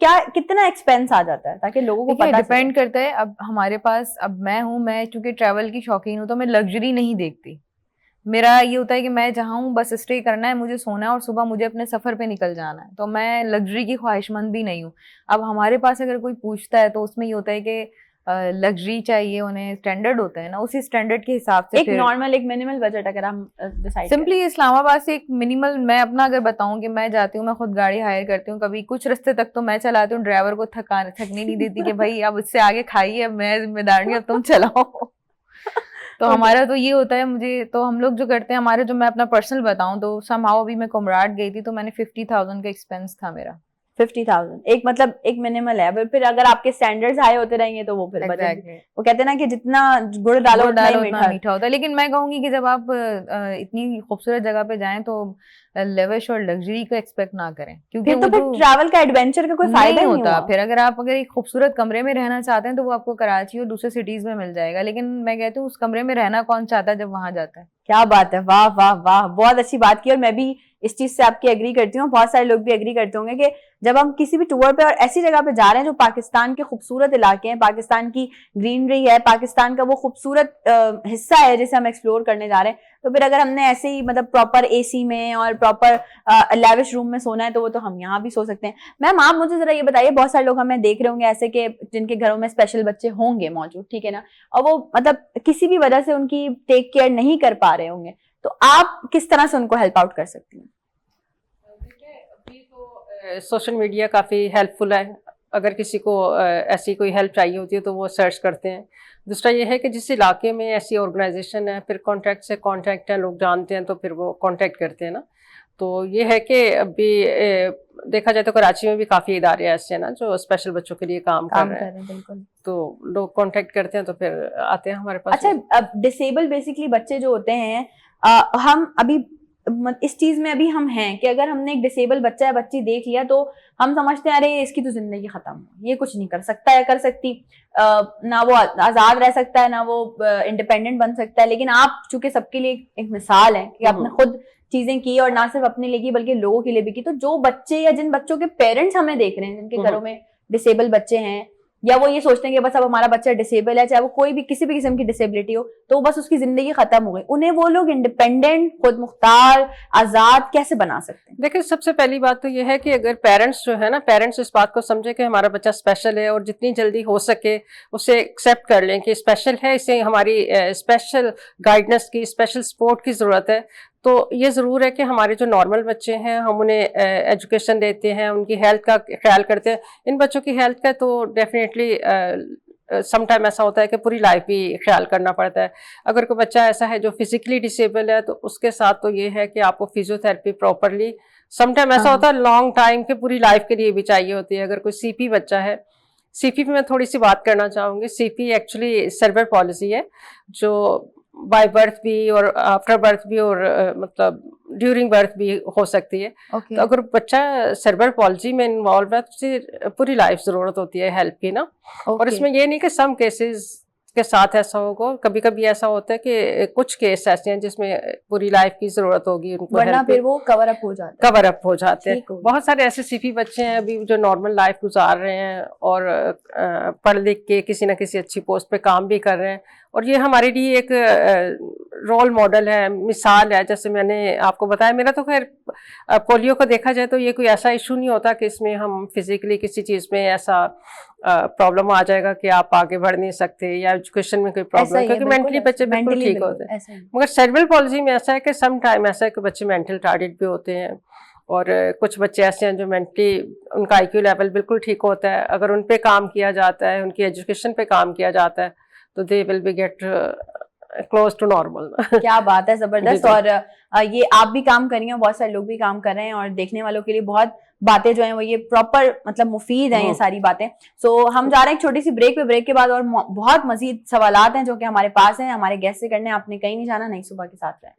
क्या कितना एक्सपेंस आ जाता है, ताकि लोगों को पता डिपेंड करता है। अब हमारे पास, अब मैं चूंकि ट्रैवल की शौकीन हूँ तो मैं लग्जरी नहीं देखती। मेरा ये होता है कि मैं जहाँ हूँ बस स्टे करना है, मुझे सोना है और सुबह मुझे अपने सफर पे निकल जाना है, तो मैं लग्जरी की ख्वाहिशमंद भी नहीं हूँ। अब हमारे पास अगर कोई पूछता है तो उसमें ये होता है कि लग्जरी चाहिए उन्हें, स्टैंडर्ड होता है ना, उसी स्टैंडर्ड के हिसाब से एक नॉर्मल, एक मिनिमल बजट अगर हम डिसाइड सिंपली इस्लामाबाद से एक मिनिमल, मैं अपना अगर बताऊं कि मैं जाती हूँ, मैं खुद गाड़ी हायर करती हूँ, कभी कुछ रास्ते तक तो मैं चलाती हूँ, ड्राइवर को थकने नहीं देती कि भाई अब इससे आगे खाइए, अब मैं जिम्मेदार नहीं, अब तुम चलाओ। तो हमारा तो ये होता है, मुझे तो हम लोग जो करते हैं हमारे, जो मैं अपना पर्सनल बताऊं तो समहाउ अभी मैं कुमराट गई थी तो मैंने 50,000 का एक्सपेंस था मेरा। 50,000 एक मतलब एक मिनिमल है, फिर अगर आपके स्टैंडर्ड्स हाई होते रहेंगे तो वो फिर वो कहते हैं ना कि जितना गुड़ डालो उतना मीठा होता है। लेकिन मैं कहूंगी कि जब आप इतनी खूबसूरत जगह पे जाएं तो लेविश और लग्जरी को एक्सपेक्ट ना करें, क्योंकि तो फिर ट्रैवल का एडवेंचर का कोई फायदा नहीं होता। फिर अगर एक खूबसूरत कमरे में रहना चाहते हैं तो वो आपको कराची और दूसरे सिटीज में मिल जाएगा, लेकिन मैं कहती हूँ उस कमरे में रहना कौन चाहता है जब वहां जाता है। क्या बात है, वाह वाह वाह, बहुत अच्छी बात की। और मैं भी इस चीज से आपकी एग्री करती हूँ, बहुत सारे लोग भी एग्री करते होंगे कि जब हम किसी भी टूर पे और ऐसी जगह पे जा रहे हैं जो पाकिस्तान के खूबसूरत इलाके हैं, पाकिस्तान की ग्रीनरी है, पाकिस्तान का वो खूबसूरत हिस्सा है जिसे हम एक्सप्लोर करने जा रहे हैं, तो फिर अगर हमने ऐसे ही मतलब प्रॉपर एसी में और प्रॉपर लैविश रूम में सोना है तो वो तो हम यहाँ भी सो सकते हैं। मैम आप मुझे जरा ये बताइए, बहुत सारे लोग हमें देख रहे होंगे ऐसे के जिनके घरों में स्पेशल बच्चे होंगे मौजूद, ठीक है ना, और वो मतलब किसी भी वजह से उनकी टेक केयर नहीं कर पा रहे होंगे, तो आप किस तरह से उनको हेल्प आउट कर सकती हैं? अभी तो सोशल मीडिया काफ़ी हेल्पफुल है। अगर किसी को ऐसी कोई हेल्प चाहिए होती है तो वो सर्च करते हैं। दूसरा ये है कि जिस इलाके में ऐसी ऑर्गेनाइजेशन है, फिर कॉन्टैक्ट से कॉन्टैक्ट है, लोग जानते हैं तो फिर वो कॉन्टैक्ट करते हैं ना। तो ये है कि अभी देखा जाए तो कराची में भी काफ़ी इदारे ऐसे हैं ना जो स्पेशल बच्चों के लिए काम कर रहे हैं। बिल्कुल। तो लोग कॉन्टैक्ट करते हैं तो फिर आते हैं हमारे पास। अच्छा, अब डिसेबल बेसिकली बच्चे जो होते हैं, हम अभी इस चीज में अभी हम हैं कि अगर हमने एक डिसेबल बच्चा या बच्ची देख लिया तो हम समझते हैं अरे इसकी तो जिंदगी खत्म, ये कुछ नहीं कर सकता या कर सकती, ना वो आजाद रह सकता है ना वो इंडिपेंडेंट बन सकता है। लेकिन आप चूंकि सबके लिए एक मिसाल है कि आपने खुद चीजें की और ना सिर्फ अपने लिए की बल्कि लोगों के लिए भी की, तो जो बच्चे या जिन बच्चों के पेरेंट्स हमें देख रहे हैं जिनके घरों में डिसेबल बच्चे हैं, या वो ये सोचते हैं कि बस अब हमारा बच्चा डिसेबल है, चाहे वो कोई भी किसी भी किस्म की डिसेबिलिटी हो, तो बस उसकी जिंदगी खत्म हो गई, उन्हें वो लोग इंडिपेंडेंट, खुद मुख्तार, आजाद कैसे बना सकते हैं? देखिए, सबसे पहली बात तो ये है कि अगर पेरेंट्स जो है ना, पेरेंट्स इस बात को समझे कि हमारा बच्चा स्पेशल है और जितनी जल्दी हो सके उसे एक्सेप्ट कर लें कि स्पेशल है, इसे हमारी स्पेशल गाइडेंस की, स्पेशल सपोर्ट की ज़रूरत है। तो ये ज़रूर है कि हमारे जो नॉर्मल बच्चे हैं हम उन्हें एजुकेशन देते हैं, उनकी हेल्थ का ख्याल करते हैं। इन बच्चों की हेल्थ का तो डेफिनेटली समटाइम ऐसा होता है कि पूरी लाइफ भी ख्याल करना पड़ता है। अगर कोई बच्चा ऐसा है जो फिजिकली डिसेबल है तो उसके साथ तो ये है कि आपको फिजियोथेरेपी प्रॉपरली, समटाइम ऐसा होता है लॉन्ग टाइम के पूरी लाइफ के लिए भी चाहिए होती है। अगर कोई सीपी बच्चा है, सीपी पे मैं थोड़ी सी बात करना चाहूँगी। सीपी एक्चुअली सेरेब्रल पॉलिसी है जो बाय बर्थ भी और आफ्टर बर्थ भी और मतलब ड्यूरिंग बर्थ भी हो सकती है। तो अगर बच्चा सेरेब्रल पॉलिसी में इन्वॉल्व है तो उसे पूरी लाइफ ज़रूरत होती है हेल्प की ना। और इसमें ये नहीं कि सम केसेस के साथ ऐसा होगा, कभी कभी ऐसा होता है कि कुछ केस ऐसे हैं जिसमें पूरी लाइफ की जरूरत होगी उनको, वरना फिर वो कवर अप हो जाते हैं। बहुत सारे ऐसे सीपी बच्चे हैं अभी जो नॉर्मल लाइफ गुजार रहे हैं और पढ़ लिख के किसी न किसी अच्छी पोस्ट पे काम भी कर रहे हैं, और ये हमारे लिए एक रोल मॉडल है, मिसाल है। जैसे मैंने आपको बताया, मेरा तो खैर पोलियो को देखा जाए तो ये कोई ऐसा इशू नहीं होता कि इसमें हम फिजिकली किसी चीज़ में ऐसा प्रॉब्लम आ जाएगा कि आप आगे बढ़ नहीं सकते, या एजुकेशन में कोई प्रॉब्लम, क्योंकि मेंटली बच्चे बिल्कुल ठीक होते हैं। मगर सेरेब्रल पॉलिसी में ऐसा है कि सम टाइम ऐसा है कि बच्चे मेंटल रिटार्डेड भी होते हैं, और कुछ बच्चे ऐसे हैं जो मेंटली उनका आईक्यू लेवल बिल्कुल ठीक होता है। अगर उन पे काम किया जाता है, उनकी एजुकेशन पे काम किया जाता है, तो they will be get close to normal. क्या बात है, जबरदस्त। और ये आप भी काम कर रही हैं, बहुत सारे लोग भी काम कर रहे हैं, और देखने वालों के लिए बहुत बातें जो हैं वो ये प्रॉपर मतलब मुफीद हैं ये सारी बातें। सो हम जा रहे हैं एक छोटी सी ब्रेक पे, ब्रेक के बाद और बहुत मजीद सवालात हैं जो कि हमारे पास हैं, हमारे गेस्ट से करने। आपने कहीं नहीं जाना, नई सुबह के साथ रहें।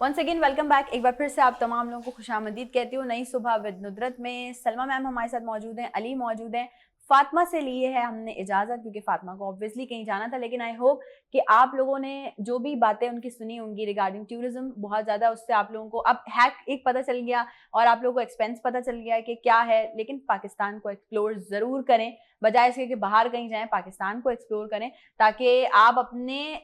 Once again welcome back. एक बार फिर से आप तमाम लोगों को खुशामदीद कहती हूँ नई सुबह विद नुदरत में। सलमा मैम हमारे साथ मौजूद हैं, अली मौजूद हैं, फातिमा से लिए है हमने इजाज़त क्योंकि फातिमा को ऑब्वियसली कहीं जाना था। लेकिन आई होप कि आप लोगों ने जो भी बातें उनकी सुनी होंगी रिगार्डिंग टूरिज्म, बहुत ज़्यादा उससे आप लोगों को अब हैक एक पता चल गया और आप लोगों को एक्सपेंस पता चल गया कि क्या है। लेकिन पाकिस्तान को एक्सप्लोर ज़रूर करें, बजाय इसके कि बाहर कहीं जाएं, पाकिस्तान को एक्सप्लोर करें ताकि आप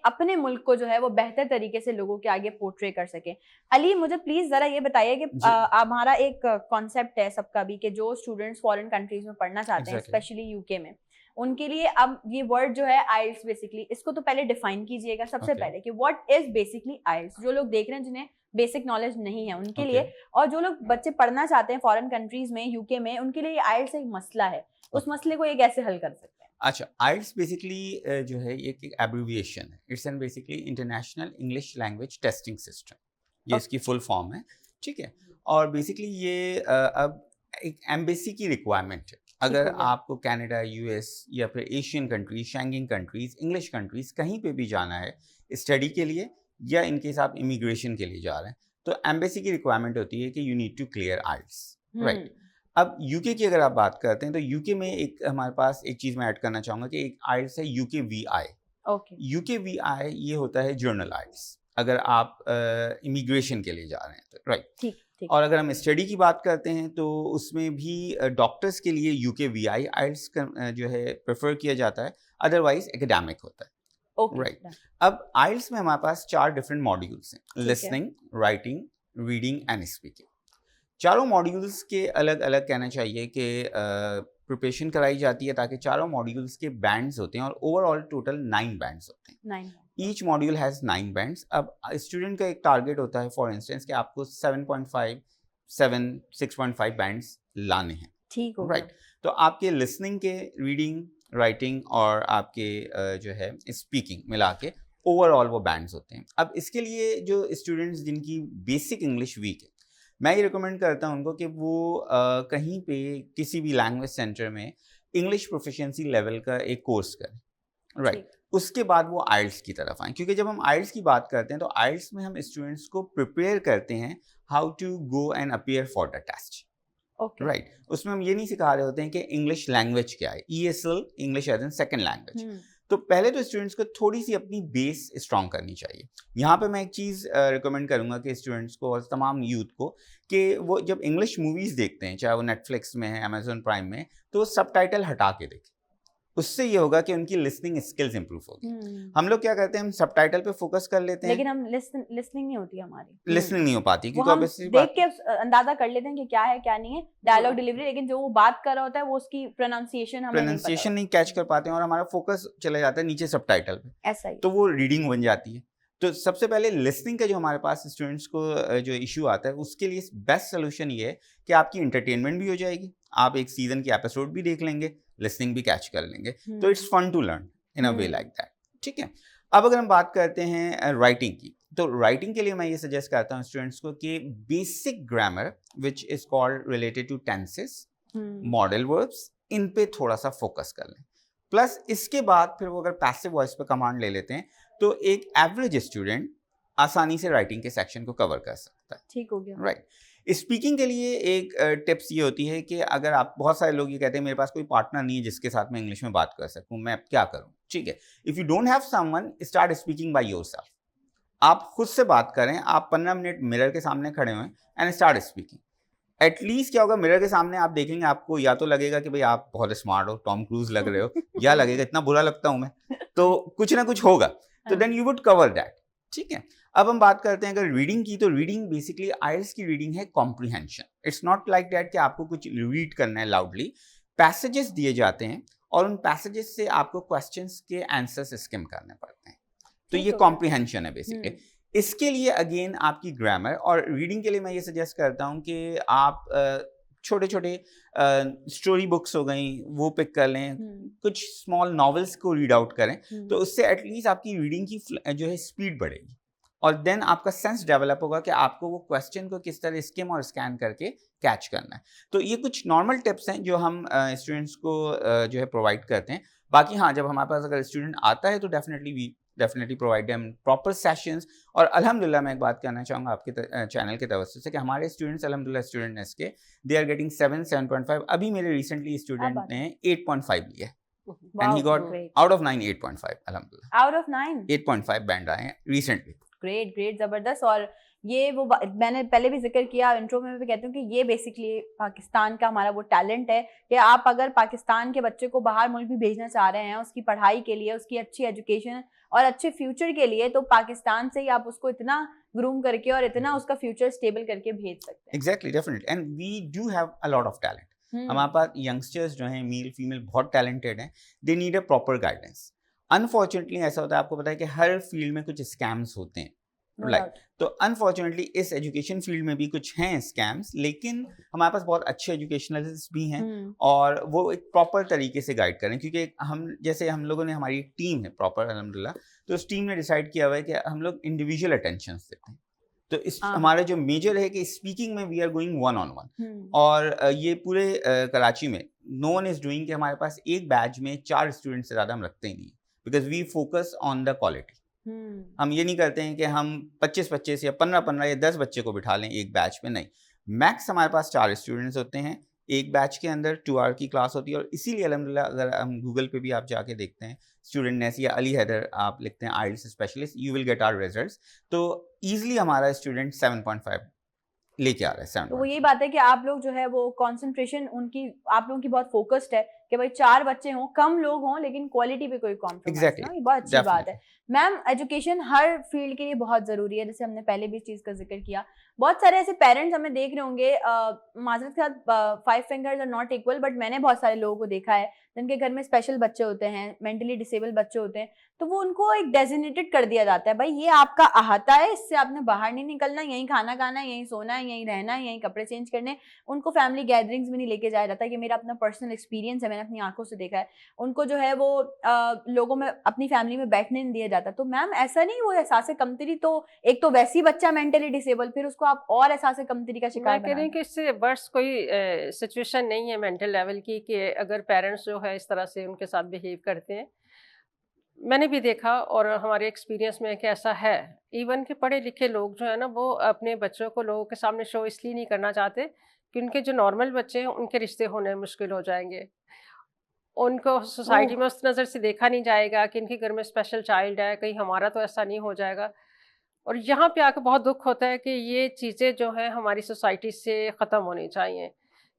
अपने मुल्क को जो है वो बेहतर तरीके से लोगों के आगे पोर्ट्रे कर सकें। अली, मुझे प्लीज़ ज़रा ये बताइए कि हमारा एक कॉन्सेप्ट है सबका भी कि जो स्टूडेंट्स फॉरेन कंट्रीज में पढ़ना चाहते हैं, स्पेशली यूके में, उनके लिए अब ये वर्ड जो है आइल्स बेसिकली, इसको तो पहले डिफाइन कीजिएगा सबसे पहले कि व्हाट इज बेसिकली आइल्स, जो लोग देख रहे हैं जिन्हें बेसिक नॉलेज नहीं है उनके लिए, और जो लोग बच्चे पढ़ना चाहते हैं फॉरेन कंट्रीज में, यूके में, उनके लिए आइल्स एक मसला है, उस मसले को ये कैसे हल कर सकते हैं? अच्छा, आइल्स बेसिकली जो है एक एब्रिविएशन है, it's an basically international English language testing system, ये इसकी फुल फॉर्म है, ठीक है। और बेसिकली ये अब एक एम्बेसी की रिक्वायरमेंट है। अगर आपको कनाडा, यूएस या फिर Asian countries, Schengen countries, English countries कहीं पे भी जाना है स्टडी के लिए, या इनकेस आप इमिग्रेशन के लिए जा रहे हैं, तो एम्बेसी की रिक्वायरमेंट होती है कि you need to clear IELTS, right. अब यूके की अगर आप बात करते हैं तो यूके में एक हमारे पास एक चीज़ मैं ऐड करना चाहूँगा कि एक आइल्स है यूके वीआई। यूके वीआई ये होता है जर्नल आइल्स, अगर आप इमिग्रेशन के लिए जा रहे हैं तो, राइट। ठीक। और अगर हम स्टडी की बात करते हैं तो उसमें भी डॉक्टर्स के लिए यूके वीआई आइल्स जो है प्रेफर किया जाता है, अदरवाइज एकेडमिक होता है, राइट। अब आइल्स में हमारे पास 4 डिफरेंट मॉड्यूल्स हैं, listening, writing, reading and speaking. चारों मॉड्यूल्स के अलग अलग कहना चाहिए कि प्रिपरेशन कराई जाती है, ताकि चारों मॉड्यूल्स के बैंड्स होते हैं और ओवरऑल टोटल 9 बैंड्स होते हैं। Each module has 9 bands. अब स्टूडेंट का एक टारगेट होता है फॉर इंस्टेंस कि आपको 7.5, 7, 6.5 बैंड्स लाने हैं, ठीक हो, राइट। तो आपके लिसनिंग के, रीडिंग, राइटिंग और आपके जो है स्पीकिंग मिला के ओवरऑल वो बैंड्स होते हैं। अब इसके लिए जो स्टूडेंट्स जिनकी बेसिक इंग्लिश वीक है, मैं ये रिकमेंड करता हूँ उनको कि वो कहीं पे किसी भी लैंग्वेज सेंटर में इंग्लिश प्रोफिशिएंसी लेवल का एक कोर्स करें, राइट। उसके बाद वो आइल्स की तरफ आएँ, क्योंकि जब हम आइल्स की बात करते हैं तो आइल्स में हम स्टूडेंट्स को प्रिपेयर करते हैं how to go and appear for the test, right. उसमें हम ये नहीं सिखा रहे होते हैं कि इंग्लिश लैंग्वेज क्या है, ESL, English as an second language. तो पहले तो स्टूडेंट्स को थोड़ी सी अपनी बेस स्ट्रॉन्ग करनी चाहिए। यहाँ पे मैं एक चीज़ रिकमेंड करूँगा कि स्टूडेंट्स को और तमाम यूथ को कि वो जब इंग्लिश मूवीज़ देखते हैं, चाहे वो नेटफ्लिक्स में है, अमेजोन प्राइम में, तो वो सबटाइटल हटा के देखें। उससे ये होगा कि उनकी लिसनिंग स्किल्स इंप्रूव होगी। हम लोग क्या करते हैं, हम सबटाइटल पे फोकस कर लेते हैं, लेकिन हम लिसनिंग नहीं होती हमारी, लिसनिंग नहीं हो पाती, क्योंकि हम देख के अंदाजा कर लेते हैं कि क्या है क्या नहीं है, डायलॉग डिलीवरी, लेकिन जो वो बात कर रहा होता है वो उसकी प्रोनाउंसिएशन नहीं कैच कर पाते हैं और हमारा फोकस चला जाता है नीचे सबटाइटल पे, ऐसा ही। तो वो रीडिंग बन जाती है। तो सबसे पहले लिसनिंग का जो हमारे पास स्टूडेंट्स को जो इशू आता है, उसके लिए बेस्ट सोल्यूशन ये है कि आपकी एंटरटेनमेंट भी हो जाएगी, आप एक सीजन की एपिसोड भी देख लेंगे, लिसनिंग भी कैच कर लेंगे, तो it's fun to learn in a way like that, ठीक है। अब अगर हम बात करते हैं राइटिंग की, तो राइटिंग के लिए मैं ये सजेस्ट करता हूँ स्टूडेंट्स को कि basic grammar which is called related to tenses, modal verbs, इन पे थोड़ा सा फोकस कर लें। प्लस इसके बाद फिर वो अगर पैसिव वॉइस पे कमांड ले लेते हैं तो एक एवरेज स्टूडेंट आसानी से राइटिंग के सेक्शन को कवर कर सकता है, ठीक हो गया, राइट। स्पीकिंग के लिए एक टिप्स ये होती है कि अगर आप, बहुत सारे लोग ये कहते हैं मेरे पास कोई पार्टनर नहीं है जिसके साथ मैं इंग्लिश में बात कर सकूं, मैं क्या करूं, ठीक है। If you don't have someone, start speaking by yourself. आप खुद से बात करें, आप 15 मिनट मिरर के सामने खड़े हुए एंड स्टार्ट स्पीकिंग। एटलीस्ट क्या होगा, मिरर के सामने आप देखेंगे, आपको या तो लगेगा कि भाई आप बहुत स्मार्ट हो, टॉम क्रूज लग रहे हो, या लगेगा इतना बुरा लगता हूं मैं, तो कुछ ना कुछ होगा, तो then you would cover that, ठीक है। अब हम बात करते हैं अगर रीडिंग की, तो रीडिंग बेसिकली आइल्स की रीडिंग है comprehension. It's not like that कि आपको कुछ रीड करना है लाउडली, पैसेजेस दिए जाते हैं और उन पैसेजेस से आपको क्वेश्चंस के आंसर्स स्किम करने पड़ते हैं, तो ये कॉम्प्रिहेंशन है बेसिकली। इसके लिए अगेन आपकी ग्रामर, और रीडिंग के लिए मैं ये सजेस्ट करता हूँ कि आप छोटे छोटे स्टोरी बुक्स हो गई वो पिक कर लें, कुछ स्मॉल नॉवेल्स को रीड आउट करें, तो उससे एटलीस्ट आपकी रीडिंग की जो है स्पीड बढ़ेगी, और देन आपका सेंस डेवलप होगा कि आपको वो क्वेश्चन को किस तरह स्किम और स्कैन करके कैच करना है। तो ये कुछ नॉर्मल टिप्स हैं जो हम स्टूडेंट्स को जो है प्रोवाइड करते हैं। बाकी हाँ, जब हमारे पास अगर स्टूडेंट आता है तो definitely provide them proper sessions. और अल्हम्दुलिल्लाह मैं एक बात कहना चाहूँगा आपके चैनल के तवज्जो से कि हमारे स्टूडेंट्स अल्हम्दुलिल्लाह स्टूडेंट के दे आर गेटिंग 7.5। अभी मेरे रिसेंटली स्टूडेंट ने 8.5 लिया है, and he got out of 9 8.5 अल्हम्दुलिल्लाह, आउट ऑफ 9 8.5 बैंड आए हैं रिसेंटली। ग्रेट, जबरदस्त। और ये वो मैंने पहले भी जिक्र किया, इंट्रो में भी कहती हूँ कि ये बेसिकली पाकिस्तान का हमारा वो टैलेंट है कि आप अगर पाकिस्तान के बच्चे को बाहर मुल्क भी भेजना चाह रहे हैं उसकी पढ़ाई के लिए, उसकी अच्छी एजुकेशन और अच्छे फ्यूचर के लिए, तो पाकिस्तान से ही आप उसको इतना ग्रूम करके और इतना उसका फ्यूचर स्टेबल करके भेज सकते हैं। Exactly, definitely, and we do have a lot of talent. हमारे पास यंगस्टर्स जो हैं मेल फीमेल बहुत टैलेंटेड हैं, they need a proper guidance. Unfortunately ऐसा होता है, आपको पता है कि हर फील्ड में कुछ स्कैम्स होते हैं, राइट। तो अनफॉर्चुनेटली इस एजुकेशन फील्ड में भी कुछ हैं स्कैम्स, लेकिन हमारे पास बहुत अच्छे एजुकेशनलिस्ट भी हैं और वो एक प्रॉपर तरीके से गाइड करें, क्योंकि हम लोगों ने, हमारी टीम है प्रॉपर अल्हम्दुलिल्लाह, तो उस टीम ने डिसाइड किया हुआ है कि हम लोग इंडिविजुअल अटेंशन देते हैं। तो इस हमारा जो मेजर है कि स्पीकिंग में वी आर गोइंग 1-on-1, और ये पूरे कराची में नो वन इज डूइंग कि हमारे पास एक बैच में 4 स्टूडेंट से ज़्यादा हम रखते ही नहीं, because we focus on the quality. हम ये नहीं करते हैं कि हम 25-25 या 15-15 या 10 बच्चे को बिठा लें एक बैच में, नहीं। मैक्स हमारे पास 4 स्टूडेंट्स होते हैं एक बैच के अंदर, 2 आवर की क्लास होती है, और इसीलिए अल्हम्दुलिल्लाह अगर हम गूगल पे भी आप जाके देखते हैं स्टूडेंट नेस या अली हैदर आप लिखते हैं IELTS specialist, you will get our results. तो ईजिली हमारा स्टूडेंट 7.5 लेके आ रहा है। 7 तो वो यही बात है कि आप लोग जो है वो कंसंट्रेशन उनकी, आप लोगों की बहुत फोकस्ड है कि भाई 4 बच्चे हों, कम लोग हों, लेकिन क्वालिटी पे कोई कॉम्प्रोमाइज ना, ये बहुत अच्छी बात है। मैम, एजुकेशन हर फील्ड के लिए बहुत ज़रूरी है, जैसे हमने पहले भी इस चीज़ का जिक्र किया। बहुत सारे ऐसे पेरेंट्स हमें देख रहे होंगे, माजरत के साथ 5 fingers are not equal, but मैंने बहुत सारे लोगों को देखा है जिनके घर में स्पेशल बच्चे होते हैं, मेंटली डिसेबल बच्चे होते हैं, तो वो उनको एक डेजिग्नेटेड कर दिया जाता है, भाई ये आपका अहाता है, इससे आपने बाहर नहीं निकलना, यहीं खाना खाना है, यहीं सोना है, यहीं रहना है, यहीं कपड़े चेंज करने। उनको फैमिली गैदरिंग्स में नहीं लेके जाया जाता। ये मेरा अपना पर्सनल एक्सपीरियंस है, मैंने अपनी आंखों से देखा है। उनको जो है वो लोगों में, अपनी फैमिली में बैठने नहीं दिया जाता। तो मैम ऐसा नहीं, वो एहसास कमतरी, तो एक तो वैसी बच्चा मेंटली डिसेबल, फिर उसको आप और एहसास कमतरी का शिकार बना रहे हैं कि इससे वर्ष कोई सिचुएशन नहीं है मेंटल लेवल की कि अगर पेरेंट्स जो है इस तरह से उनके साथ बिहेव करते हैं। मैंने भी देखा और हमारे एक्सपीरियंस में कि ऐसा है। इवन के पढ़े लिखे लोग जो है ना, वो अपने बच्चों को लोगों के सामने शो इसलिए नहीं करना चाहते कि उनके जो नॉर्मल बच्चे हैं उनके रिश्ते होने मुश्किल हो जाएंगे। उनको सोसाइटी में उस नज़र से देखा नहीं जाएगा कि इनके घर में स्पेशल चाइल्ड है, कहीं हमारा तो ऐसा नहीं हो जाएगा। और यहाँ पे आके बहुत दुख होता है कि ये चीज़ें जो हैं हमारी सोसाइटी से ख़त्म होनी चाहिए।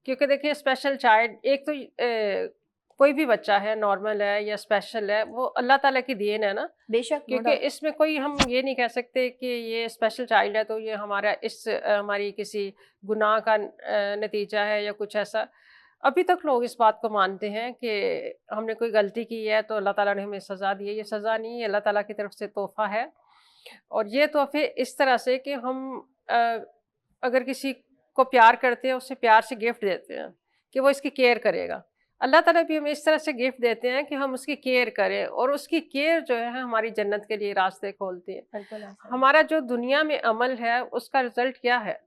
क्योंकि देखिए, स्पेशल चाइल्ड, एक तो कोई भी बच्चा है, नॉर्मल है या स्पेशल है, वो अल्लाह ताला की देन है ना। बेशक, क्योंकि इसमें कोई, हम ये नहीं कह सकते कि ये स्पेशल चाइल्ड है तो ये हमारा हमारी किसी गुनाह का नतीजा है या कुछ ऐसा। अभी तक लोग इस बात को मानते हैं कि हमने कोई गलती की है तो अल्लाह ताला ने हमें सज़ा दी है। ये सज़ा नहीं है, अल्लाह ताला की तरफ से तोहफ़ा है। और ये तोहफ़े इस तरह से कि हम अगर किसी को प्यार करते हैं, उससे प्यार से गिफ्ट देते हैं कि वो इसकी केयर करेगा। अल्लाह ताला भी हमें इस तरह से गिफ्ट देते हैं कि हम उसकी केयर करें, और उसकी केयर जो है हमारी जन्नत के लिए रास्ते खोलती है। हमारा जो दुनिया में अमल है उसका रिजल्ट क्या है?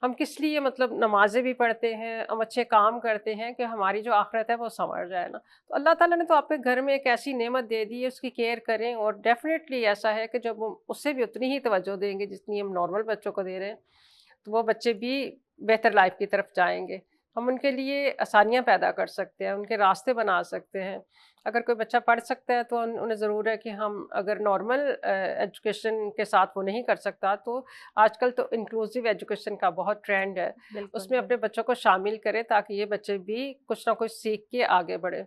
हम किस लिए, मतलब नमाजें भी पढ़ते हैं, हम अच्छे काम करते हैं कि हमारी जो आखिरत है वो संवर जाए ना। तो अल्लाह ताला ने तो आपके घर में एक ऐसी नेमत दे दी है, उसकी केयर करें। और डेफिनेटली ऐसा है कि जब हम उससे भी उतनी ही तवज्जो देंगे जितनी हम नॉर्मल बच्चों को दे रहे हैं, तो वो बच्चे भी बेहतर लाइफ की तरफ जाएंगे। हम उनके लिए आसानियाँ पैदा कर सकते हैं, उनके रास्ते बना सकते हैं। अगर कोई बच्चा पढ़ सकता है तो उन्हें ज़रूर है कि हम, अगर नॉर्मल एजुकेशन के साथ वो नहीं कर सकता, तो आजकल तो इंक्लूसिव एजुकेशन का बहुत ट्रेंड है, उसमें अपने बच्चों को शामिल करें ताकि ये बच्चे भी कुछ ना कुछ सीख के आगे बढ़े।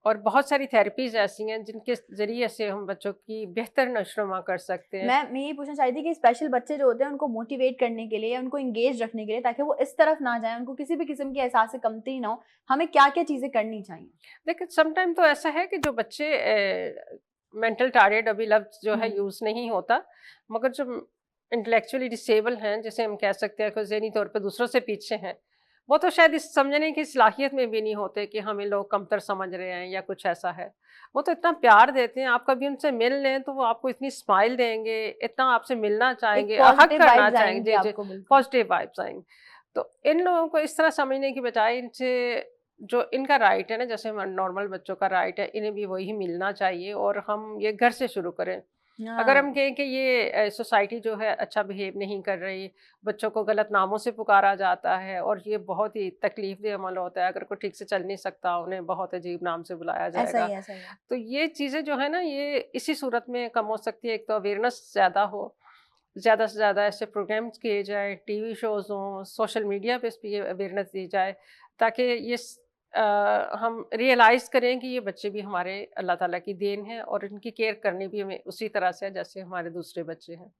और बहुत सारी थेरेपीज़ ऐसी हैं जिनके ज़रिए से हम बच्चों की बेहतर नशोनुमा कर सकते हैं। मैं यही पूछना चाहती थी कि स्पेशल बच्चे जो होते हैं उनको मोटिवेट करने के लिए, उनको एंगेज रखने के लिए, ताकि वो इस तरफ ना जाएं, उनको किसी भी किस्म की एहसास से कमती ना हो, हमें क्या क्या चीज़ें करनी चाहिए? देखिए, समटाइम तो ऐसा है कि जो बच्चे मेंटल टार्गेट, अभी लफ्ज़ जो है यूज़ नहीं होता, मगर जो इंटेलेक्चुअली डिसेबल हैं, जैसे हम कह सकते हैं कि ज़हनी तौर पे दूसरों से पीछे हैं, वो तो शायद इस समझने की सलाहियत में भी नहीं होते कि हमें लोग कमतर समझ रहे हैं या कुछ ऐसा है। वो तो इतना प्यार देते हैं, आप कभी उनसे मिल लें तो वो आपको इतनी स्माइल देंगे, इतना आपसे मिलना चाहेंगे, हक करना चाहेंगे, पॉजिटिव वाइब्स आएंगे। तो इन लोगों को इस तरह समझने की बजाय इनसे जो इनका राइट है ना, जैसे नॉर्मल बच्चों का राइट है, इन्हें भी वही मिलना चाहिए। और हम ये घर से शुरू करें। अगर हम कहें कि ये सोसाइटी जो है अच्छा बिहेव नहीं कर रही, बच्चों को गलत नामों से पुकारा जाता है, और ये बहुत ही तकलीफदेह अमल होता है। अगर कोई ठीक से चल नहीं सकता, उन्हें बहुत अजीब नाम से बुलाया जाएगा। ऐसा ही है। तो ये चीज़ें जो है ना, ये इसी सूरत में कम हो सकती है। एक तो अवेयरनेस ज़्यादा हो, ज़्यादा से ज़्यादा ऐसे प्रोग्राम्स किए जाए, टीवी शोज़ हों, सोशल मीडिया पे इस पर अवेयरनेस दी जाए, ताकि ये हम रियलाइज़ करें कि ये बच्चे भी हमारे अल्लाह ताला की देन है, और इनकी केयर करनी भी हमें उसी तरह से है जैसे हमारे दूसरे बच्चे हैं।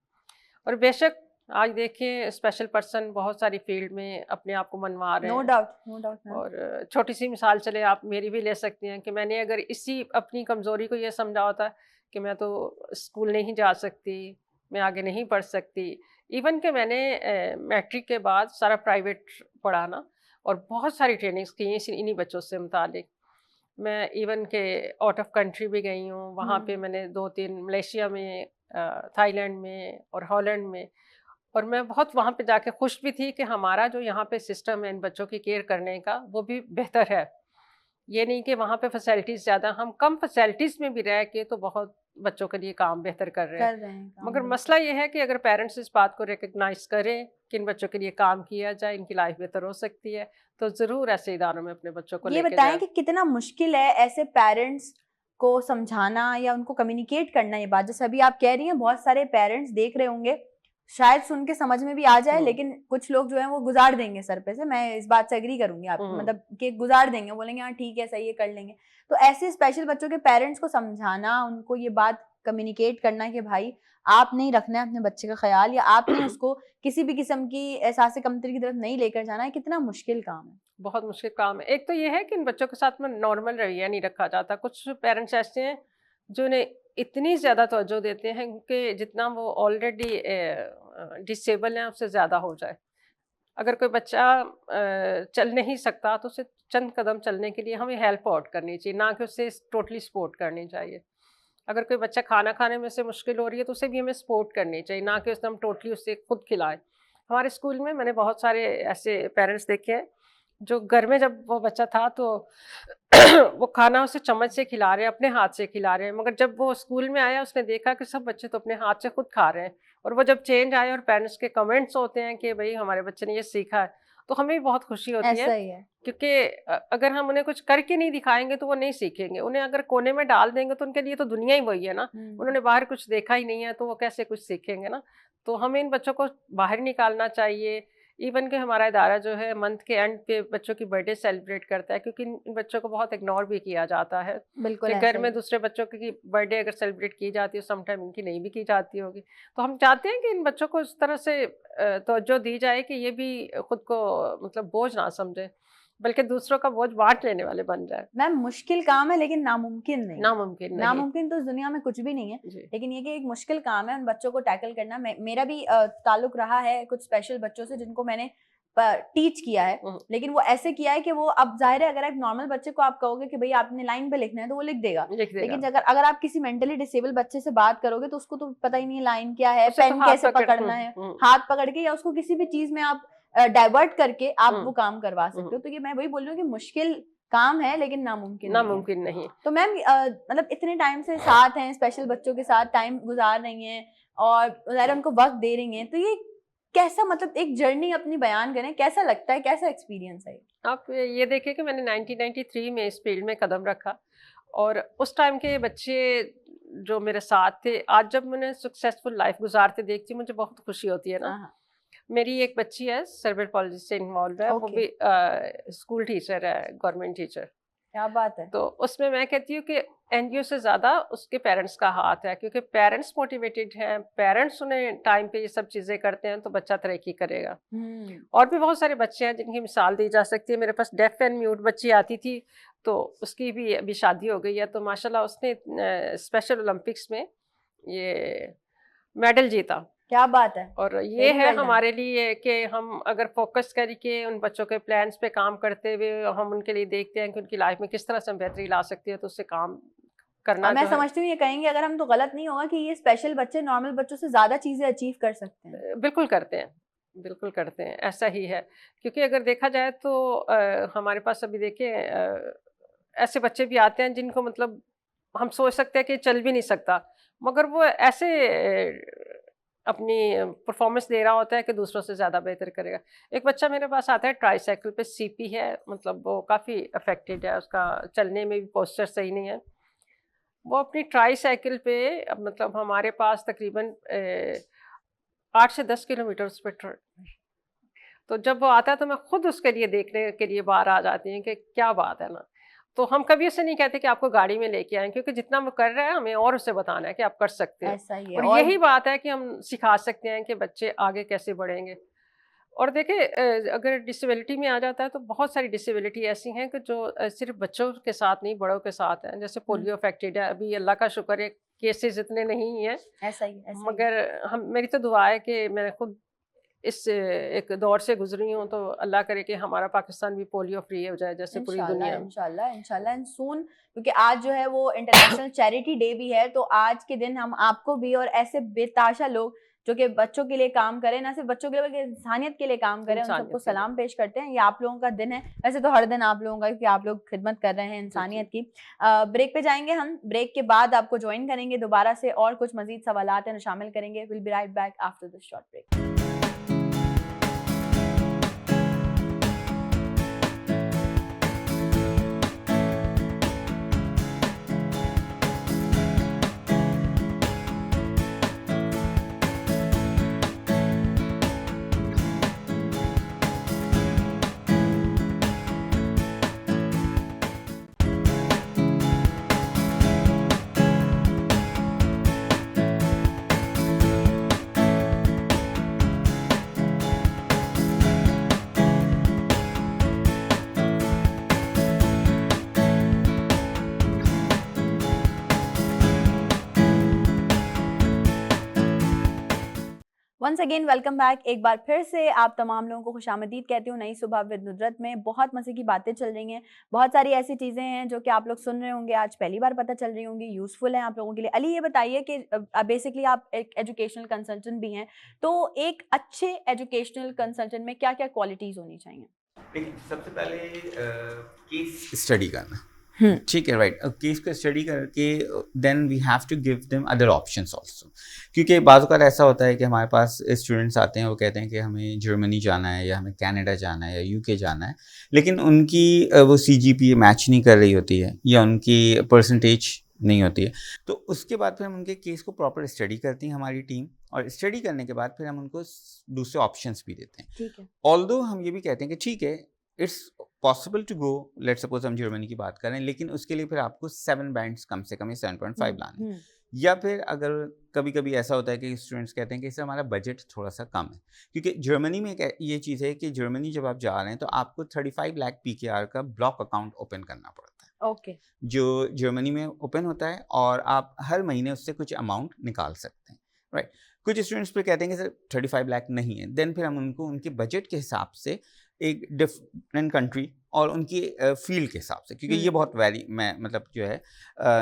और बेशक आज देखिए स्पेशल पर्सन बहुत सारी फील्ड में अपने आप को मनवा रहे नो हैं। Doubt, no doubt ma'am. और छोटी सी मिसाल चले आप मेरी भी ले सकती हैं कि मैंने अगर इसी अपनी कमज़ोरी को ये समझा होता कि मैं तो स्कूल नहीं जा सकती, मैं आगे नहीं पढ़ सकती। इवन कि मैंने मैट्रिक के बाद सारा प्राइवेट पढ़ा ना, और बहुत सारी ट्रेनिंग्स की हैं इन्हीं बच्चों से मुतालिक। मैं इवन के आउट ऑफ कंट्री भी गई हूँ, वहाँ पे मैंने 2-3 मलेशिया में, थाईलैंड में और हॉलैंड में। और मैं बहुत वहाँ पे जाके खुश भी थी कि हमारा जो यहाँ पे सिस्टम है इन बच्चों की केयर करने का, वो भी बेहतर है। ये नहीं कि वहाँ पे फैसिलिटीज़ ज़्यादा, हम कम फैसिलिटीज़ में भी रह के तो बहुत बच्चों के लिए काम बेहतर कर रहे हैं। काम, मगर बिल्कुल। मसला ये है कि अगर पेरेंट्स इस बात को रिकग्नाइज करें कि इन बच्चों के लिए काम किया जाए, इनकी लाइफ बेहतर हो सकती है, तो ज़रूर ऐसे इदारों में अपने बच्चों को ये लेके बताएं जाएं। कि कितना मुश्किल है ऐसे पेरेंट्स को समझाना या उनको कम्युनिकेट करना ये बात, जैसे अभी आप कह रही हैं बहुत सारे पेरेंट्स देख रहे होंगे, शायद सुन के समझ में भी आ जाए, लेकिन कुछ लोग जो है वो गुजार देंगे सर पे से। मैं इस बात से एग्री करूंगी आप, मतलब कि गुजार देंगे, बोलेंगे हाँ ठीक है सही है कर लेंगे। तो ऐसे स्पेशल बच्चों के पेरेंट्स को समझाना, उनको ये बात कम्युनिकेट करना कि भाई आप नहीं रखना है अपने बच्चे का ख्याल, या आपने उसको किसी भी किस्म की एहसास कमतरी की तरफ नहीं लेकर जाना है, कितना मुश्किल काम है। बहुत मुश्किल काम है। एक तो ये है कि इन बच्चों के साथ में नॉर्मल रवैया नहीं रखा जाता। कुछ पेरेंट्स ऐसे हैं जो इन्हें इतनी ज़्यादा तवज्जो देते हैं कि जितना वो ऑलरेडी डिसेबल हैं उससे ज़्यादा हो जाए। अगर कोई बच्चा चल नहीं सकता तो उसे चंद कदम चलने के लिए हमें हेल्प आउट करनी चाहिए, ना कि उससे टोटली सपोर्ट करनी चाहिए। अगर कोई बच्चा खाना खाने में से मुश्किल हो रही है तो उसे भी हमें सपोर्ट करनी चाहिए, ना कि उसने हम टोटली उससे खुद खिलाएं। हमारे स्कूल में मैंने बहुत सारे ऐसे पेरेंट्स देखे हैं जो घर में जब वो बच्चा था तो वो खाना उसे चम्मच से खिला रहे हैं, अपने हाथ से खिला रहे हैं, मगर जब वो स्कूल में आया उसने देखा कि सब बच्चे तो अपने हाथ से खुद खा रहे हैं। और वो जब चेंज आए और पेरेंट्स के कमेंट्स होते हैं कि भाई हमारे बच्चे ने ये सीखा है, तो हमें भी बहुत खुशी होती ऐसा है। ही है, क्योंकि अगर हम उन्हें कुछ करके नहीं दिखाएंगे तो वो नहीं सीखेंगे। उन्हें अगर कोने में डाल देंगे तो उनके लिए तो दुनिया ही वही है ना, उन्होंने बाहर कुछ देखा ही नहीं है, तो वो कैसे कुछ सीखेंगे ना। तो हमें इन बच्चों को बाहर निकालना चाहिए। इवन कि हमारा इदारा जो है मंथ के एंड पे बच्चों की बर्थडे सेलिब्रेट करता है, क्योंकि इन बच्चों को बहुत इग्नोर भी किया जाता है। बिल्कुल कि ऐसा घर ही में है। दूसरे बच्चों की बर्थडे अगर सेलिब्रेट की जाती है, समटाइम इनकी नहीं भी की जाती होगी। तो हम चाहते हैं कि इन बच्चों को इस तरह से तवज्जो दी जाए कि ये भी खुद को मतलब बोझ ना समझे, बल्कि दूसरों का बोझ बांट लेने वाले बन जाए। मैम मुश्किल काम है लेकिन नामुमकिन नहीं। नामुमकिन नहीं। नामुमकिन तो इस दुनिया में कुछ भी नहीं है, जी। लेकिन ये कि एक मुश्किल काम है उन बच्चों को टैकल करना। मेरा भी ताल्लुक रहा है कुछ स्पेशल बच्चों से जिनको मैंने टीच किया है, लेकिन वो ऐसे किया है कि वो, अब जाहिर है अगर एक नॉर्मल बच्चे को आप कहोगे कि भाई आपने लाइन पे लिखना है तो वो लिख देगा, लेकिन अगर आप किसी मेंटली डिसेबल बच्चे से बात करोगे तो उसको तो पता ही नहीं लाइन क्या है, पेन कैसे पकड़ना है, हाथ पकड़ के या उसको किसी भी चीज में आप डाइवर्ट करके आप वो काम करवा सकते हो। तो ये मैं वही बोल रही हूँ कि मुश्किल काम है लेकिन नामुमकिन नहीं। तो मैम मतलब इतने टाइम से साथ हैं, स्पेशल बच्चों के साथ टाइम गुजार रही हैं और ज़ाहिर उनको वक्त दे रही हैं, तो ये कैसा, मतलब एक जर्नी अपनी बयान करें, कैसा लगता है, कैसा एक्सपीरियंस है? आप ये देखिए कि मैंने 1993 में इस फील्ड में कदम रखा, और उस टाइम के बच्चे जो मेरे साथ थे, आज जब मैंने सक्सेसफुल लाइफ गुजारते देखती हूँ मुझे बहुत खुशी होती है ना। मेरी एक बच्ची है सेरेब्रल पॉलिसी से इन्वॉल्व है, वो भी स्कूल टीचर है, गवर्नमेंट टीचर। क्या बात है। तो उसमें मैं कहती हूँ कि एनजीओ से ज़्यादा उसके पेरेंट्स का हाथ है, क्योंकि पेरेंट्स मोटिवेटेड हैं, पेरेंट्स उन्हें टाइम पे ये सब चीज़ें करते हैं तो बच्चा तरक्की करेगा। और भी बहुत सारे बच्चे हैं जिनकी मिसाल दी जा सकती है। मेरे पास डेफ एंड म्यूट बच्ची आती थी, तो उसकी भी अभी शादी हो गई है, तो माशाल्लाह उसने स्पेशल ओलंपिक्स में ये मेडल जीता। क्या बात है। और ये है हमारे लिए कि हम अगर फोकस करके उन बच्चों के प्लान्स पे काम करते हुए हम उनके लिए देखते हैं कि उनकी लाइफ में किस तरह से हम बेहतरी ला सकते हैं, तो उससे काम करना। मैं समझती हूँ ये कहेंगे अगर हम तो गलत नहीं होगा कि ये स्पेशल बच्चे नॉर्मल बच्चों से ज्यादा चीजें अचीव कर सकते हैं। बिल्कुल करते हैं, बिल्कुल करते हैं, ऐसा ही है। क्योंकि अगर देखा जाए तो हमारे पास अभी देखिए ऐसे बच्चे भी आते हैं जिनको मतलब हम सोच सकते हैं कि चल भी नहीं सकता, मगर वो ऐसे अपनी परफॉर्मेंस दे रहा होता है कि दूसरों से ज़्यादा बेहतर करेगा। एक बच्चा मेरे पास आता है ट्राईसाइकिल पे, सीपी है, मतलब वो काफ़ी अफेक्टेड है, उसका चलने में भी पोस्चर सही नहीं है। वो अपनी ट्राईसाइकिल पे मतलब हमारे पास तकरीबन 8 से 10 किलोमीटर उस पर, तो जब वो आता है तो मैं खुद उसके लिए देखने के लिए बाहर आ जाती हूँ कि क्या बात है ना। तो हम कभी उसे नहीं कहते कि आपको गाड़ी में लेके आए, क्योंकि जितना वो कर रहा है हमें और उसे बताना है कि आप कर सकते हो। ऐसा ही है। और यही बात है कि हम सिखा सकते हैं कि बच्चे आगे कैसे बढ़ेंगे। और देखिए अगर डिसेबिलिटी में आ जाता है तो बहुत सारी डिसेबिलिटी ऐसी हैं कि जो सिर्फ बच्चों के साथ नहीं, बड़ों के साथ हैं। जैसे पोलियो अफेक्टेड है, अभी अल्लाह का शुक्र है केसेस इतने नहीं हैं, ऐसा ही है। मगर मेरी तो दुआ है कि मैं खुद इस एक दौर से गुजरी हूँ, तो अल्लाह करे कि हमारा पाकिस्तान भी पोलियो फ्री हो जाए जैसे पूरी दुनिया में। इंशाल्लाह एंड सून, क्योंकि आज जो है वो इंटरनेशनल चैरिटी डे भी है, तो आज के दिन हम आपको भी और ऐसे बेताशा लोग जो कि बच्चों के लिए काम करें, ना सिर्फ बच्चों के लिए बल्कि इंसानियत के लिए काम करें, उन सबको सलाम पेश करते हैं। ये आप लोगों का दिन है, वैसे तो हर दिन आप लोगों का, क्योंकि आप लोग खिदमत कर रहे हैं इंसानियत की। ब्रेक पे जाएंगे हम, ब्रेक के बाद आपको ज्वाइन करेंगे दोबारा से और कुछ मजीद सवालात हैं शामिल करेंगे। Will be right back after this short break. Once again welcome back. एक बार फिर से आप तमाम लोगों को खुशामदीद कहती हूँ नई सुबह विद नुदरत में। बहुत मज़े की बातें चल रही हैं, बहुत सारी ऐसी चीज़ें हैं जो कि आप लोग सुन रहे होंगे, आज पहली बार पता चल रही होंगी, यूज़फुल है आप लोगों के लिए। अली ये बताइए कि बेसिकली आप एक एजुकेशनल कंसल्टेंट भी हैं, तो एक अच्छे एजुकेशनल कंसल्टेंट में क्या क्या क्वालिटीज़ होनी चाहिए? देखिए, सबसे पहले केस स्टडी करना, ठीक है, राइट। केस को स्टडी करके then we have to give them other options also, क्योंकि बाज़ औक़ात ऐसा होता है कि हमारे पास स्टूडेंट्स आते हैं, वो कहते हैं कि हमें जर्मनी जाना है या हमें कनाडा जाना है या यूके जाना है, लेकिन उनकी वो CGPA मैच नहीं कर रही होती है या उनकी परसेंटेज नहीं होती है। तो उसके बाद फिर हम उनके केस को प्रॉपर स्टडी करती है हमारी टीम, और स्टडी करने के बाद फिर हम उनको दूसरे ऑप्शंस भी देते हैं। ठीक है। ऑल्दो हम ये भी कहते हैं कि ठीक है, it's possible to go, let's suppose हम जर्मनी की बात करें, लेकिन उसके लिए फिर आपको 7 बैंड्स कम से कम या 7.5 लाने। या फिर अगर कभी कभी ऐसा होता है कि स्टूडेंट्स कहते हैं कि इससे हमारा बजट थोड़ा सा कम है, क्योंकि जर्मनी में ये चीज़ है कि जर्मनी जब आप जा रहे हैं तो आपको 35 लाख PKR का ब्लॉक अकाउंट ओपन करना पड़ता है। ओके। जो जर्मनी में ओपन होता है, और आप हर महीने उससे कुछ अमाउंट निकाल सकते हैं, राइट। कुछ स्टूडेंट्स पे कहते हैं कि सर 35 लाख नहीं है, देन फिर हम उनको उनके बजट के हिसाब से एक डिफरेंट कंट्री और उनकी फील्ड के हिसाब से, क्योंकि ये बहुत मतलब जो है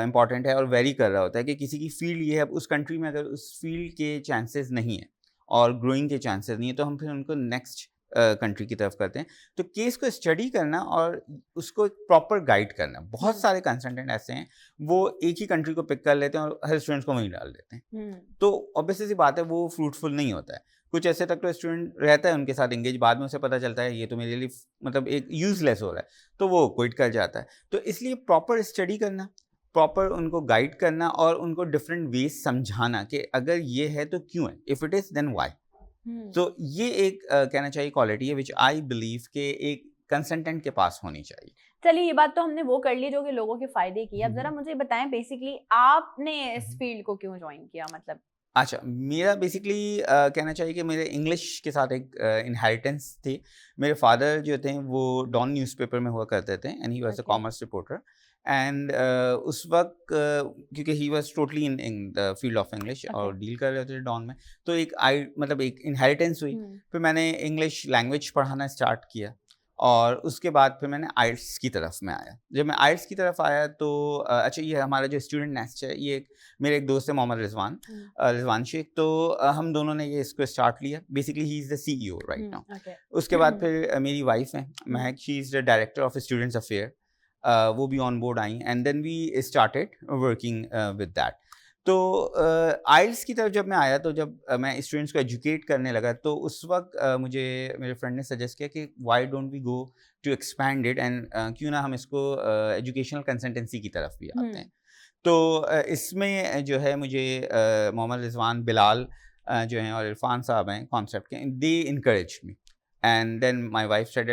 इम्पॉर्टेंट है और वेरी कर रहा होता है कि किसी की फील्ड ये है, अब उस कंट्री में अगर उस फील्ड के चांसेस नहीं है और ग्रोइंग के चांसेस नहीं है, तो हम फिर उनको नेक्स्ट कंट्री की तरफ करते हैं। तो केस को स्टडी करना और उसको एक प्रॉपर गाइड करना, बहुत सारे कंसल्टेंट ऐसे हैं वो एक ही कंट्री को पिक कर लेते हैं और हर स्टूडेंट्स को वहीं डाल देते हैं, तो ऑब्वियसली सी बात है वो फ्रूटफुल नहीं होता है। कुछ ऐसे तक तो स्टूडेंट रहता है उनके साथ एंगेज, बाद में उसे पता चलता है ये तो मेरे लिए मतलब एक यूजलेस हो रहा है, तो वो क्विट कर जाता है। तो इसलिए प्रॉपर स्टडी करना, प्रॉपर उनको गाइड करना और उनको डिफरेंट वेज समझाना कि अगर ये है तो क्यों है, if it is then why. तो ये एक कहना चाहिए क्वालिटी है विच आई बिलीव के एक कंसल्टेंट के पास होनी चाहिए। चलिए, ये बात तो हमने वो कर ली जो कि लोगों के फायदे की। अब जरा मुझे बताएं बेसिकली आपने इस फील्ड को क्यों ज्वाइन किया, मतलब? अच्छा, मेरा बेसिकली कहना चाहिए कि मेरे इंग्लिश के साथ एक इनहेरिटेंस थी। मेरे फादर जो थे वो डॉन न्यूज़पेपर में हुआ करते थे and he was a commerce reporter, and उस वक्त क्योंकि he was totally in the field of English और डील कर रहे थे डॉन में, तो एक मतलब एक इनहेरिटेंस हुई। फिर मैंने इंग्लिश लैंग्वेज पढ़ाना स्टार्ट किया और उसके बाद फिर मैंने आइट्स की तरफ में आया। जब मैं आइट्स की तरफ आया तो अच्छा, ये हमारा जो स्टूडेंट नेस्ट है, ये मेरे एक दोस्त है मोहम्मद रिजवान शेख, तो हम दोनों ने ये इसको स्टार्ट लिया। Basically he is the CEO right now. उसके बाद फिर मेरी वाइफ है Mahak, she is the director of students affair, वो भी ऑन बोर्ड आई and then we started working with that. तो आइल्स की तरफ जब मैं आया, तो जब मैं स्टूडेंट्स को एजुकेट करने लगा, तो उस वक्त मुझे मेरे फ्रेंड ने सजेस्ट किया कि why don't we go to expand it, and क्यों ना हम इसको एजुकेशनल कंसल्टेंसी की तरफ भी आते हैं। तो इसमें जो है मुझे मोहम्मद रिजवान, बिलाल जो हैं और इरफान साहब हैं कॉन्सेप्ट के, they encourage me and then my wife said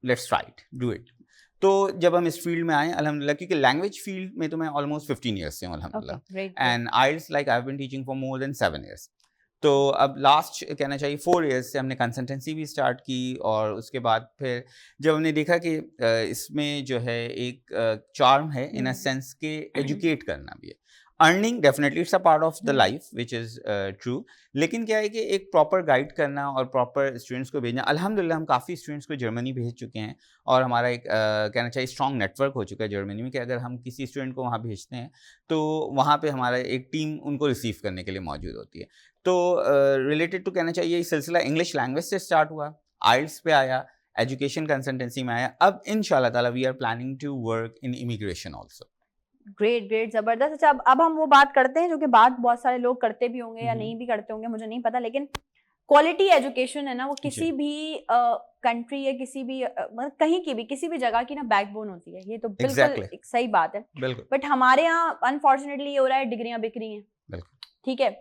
let's try it, do it. तो जब हम इस फील्ड में आए अल्हम्दुलिल्लाह, क्योंकि लैंग्वेज फील्ड में तो मैं ऑलमोस्ट 15 ईयर्स से हूँ अल्हम्दुलिल्लाह, and I'll like I have been teaching for more than 7 years. तो अब लास्ट कहना चाहिए 4 ईयर्स से हमने कंसल्टेंसी भी स्टार्ट की, और उसके बाद फिर जब हमने देखा कि इसमें जो है एक चार्म है इन अ सेंस के एजुकेट करना भी है, earning definitely it's a part of the life which is true, लेकिन क्या है कि एक प्रॉपर गाइड करना और प्रॉपर स्टूडेंट्स को भेजना। अल्हम्दुलिल्लाह हम काफ़ी स्टूडेंट्स को जर्मनी भेज चुके हैं, और हमारा एक कहना चाहिए स्ट्रॉन्ग नेटवर्क हो चुका है जर्मनी में, कि अगर हम किसी स्टूडेंट को वहाँ भेजते हैं तो वहाँ पे हमारा एक टीम उनको रिसीव करने के लिए मौजूद होती है। तो रिलेटेड टू कहना चाहिए ये सिलसिला इंग्लिश लैंग्वेज से स्टार्ट हुआ, आइल्स पे आया, एजुकेशन कंसल्टेंसी में आया, अब इंशाल्लाह ताला we are planning to work in immigration also. Great great, जबरदस्त। अच्छा, अब हम वो बात करते हैं जो कि बात बहुत सारे लोग करते भी होंगे या नहीं भी करते होंगे, मुझे नहीं पता, लेकिन क्वालिटी एजुकेशन है ना, वो किसी भी कंट्री या किसी भी मतलब कहीं की भी किसी भी जगह की ना बैकबोन होती है, ये तो बिल्कुल एक सही बात है। बट हमारे यहाँ अनफॉर्चुनेटली ये हो रहा है, डिग्रियां बिक रही हैं, ठीक है,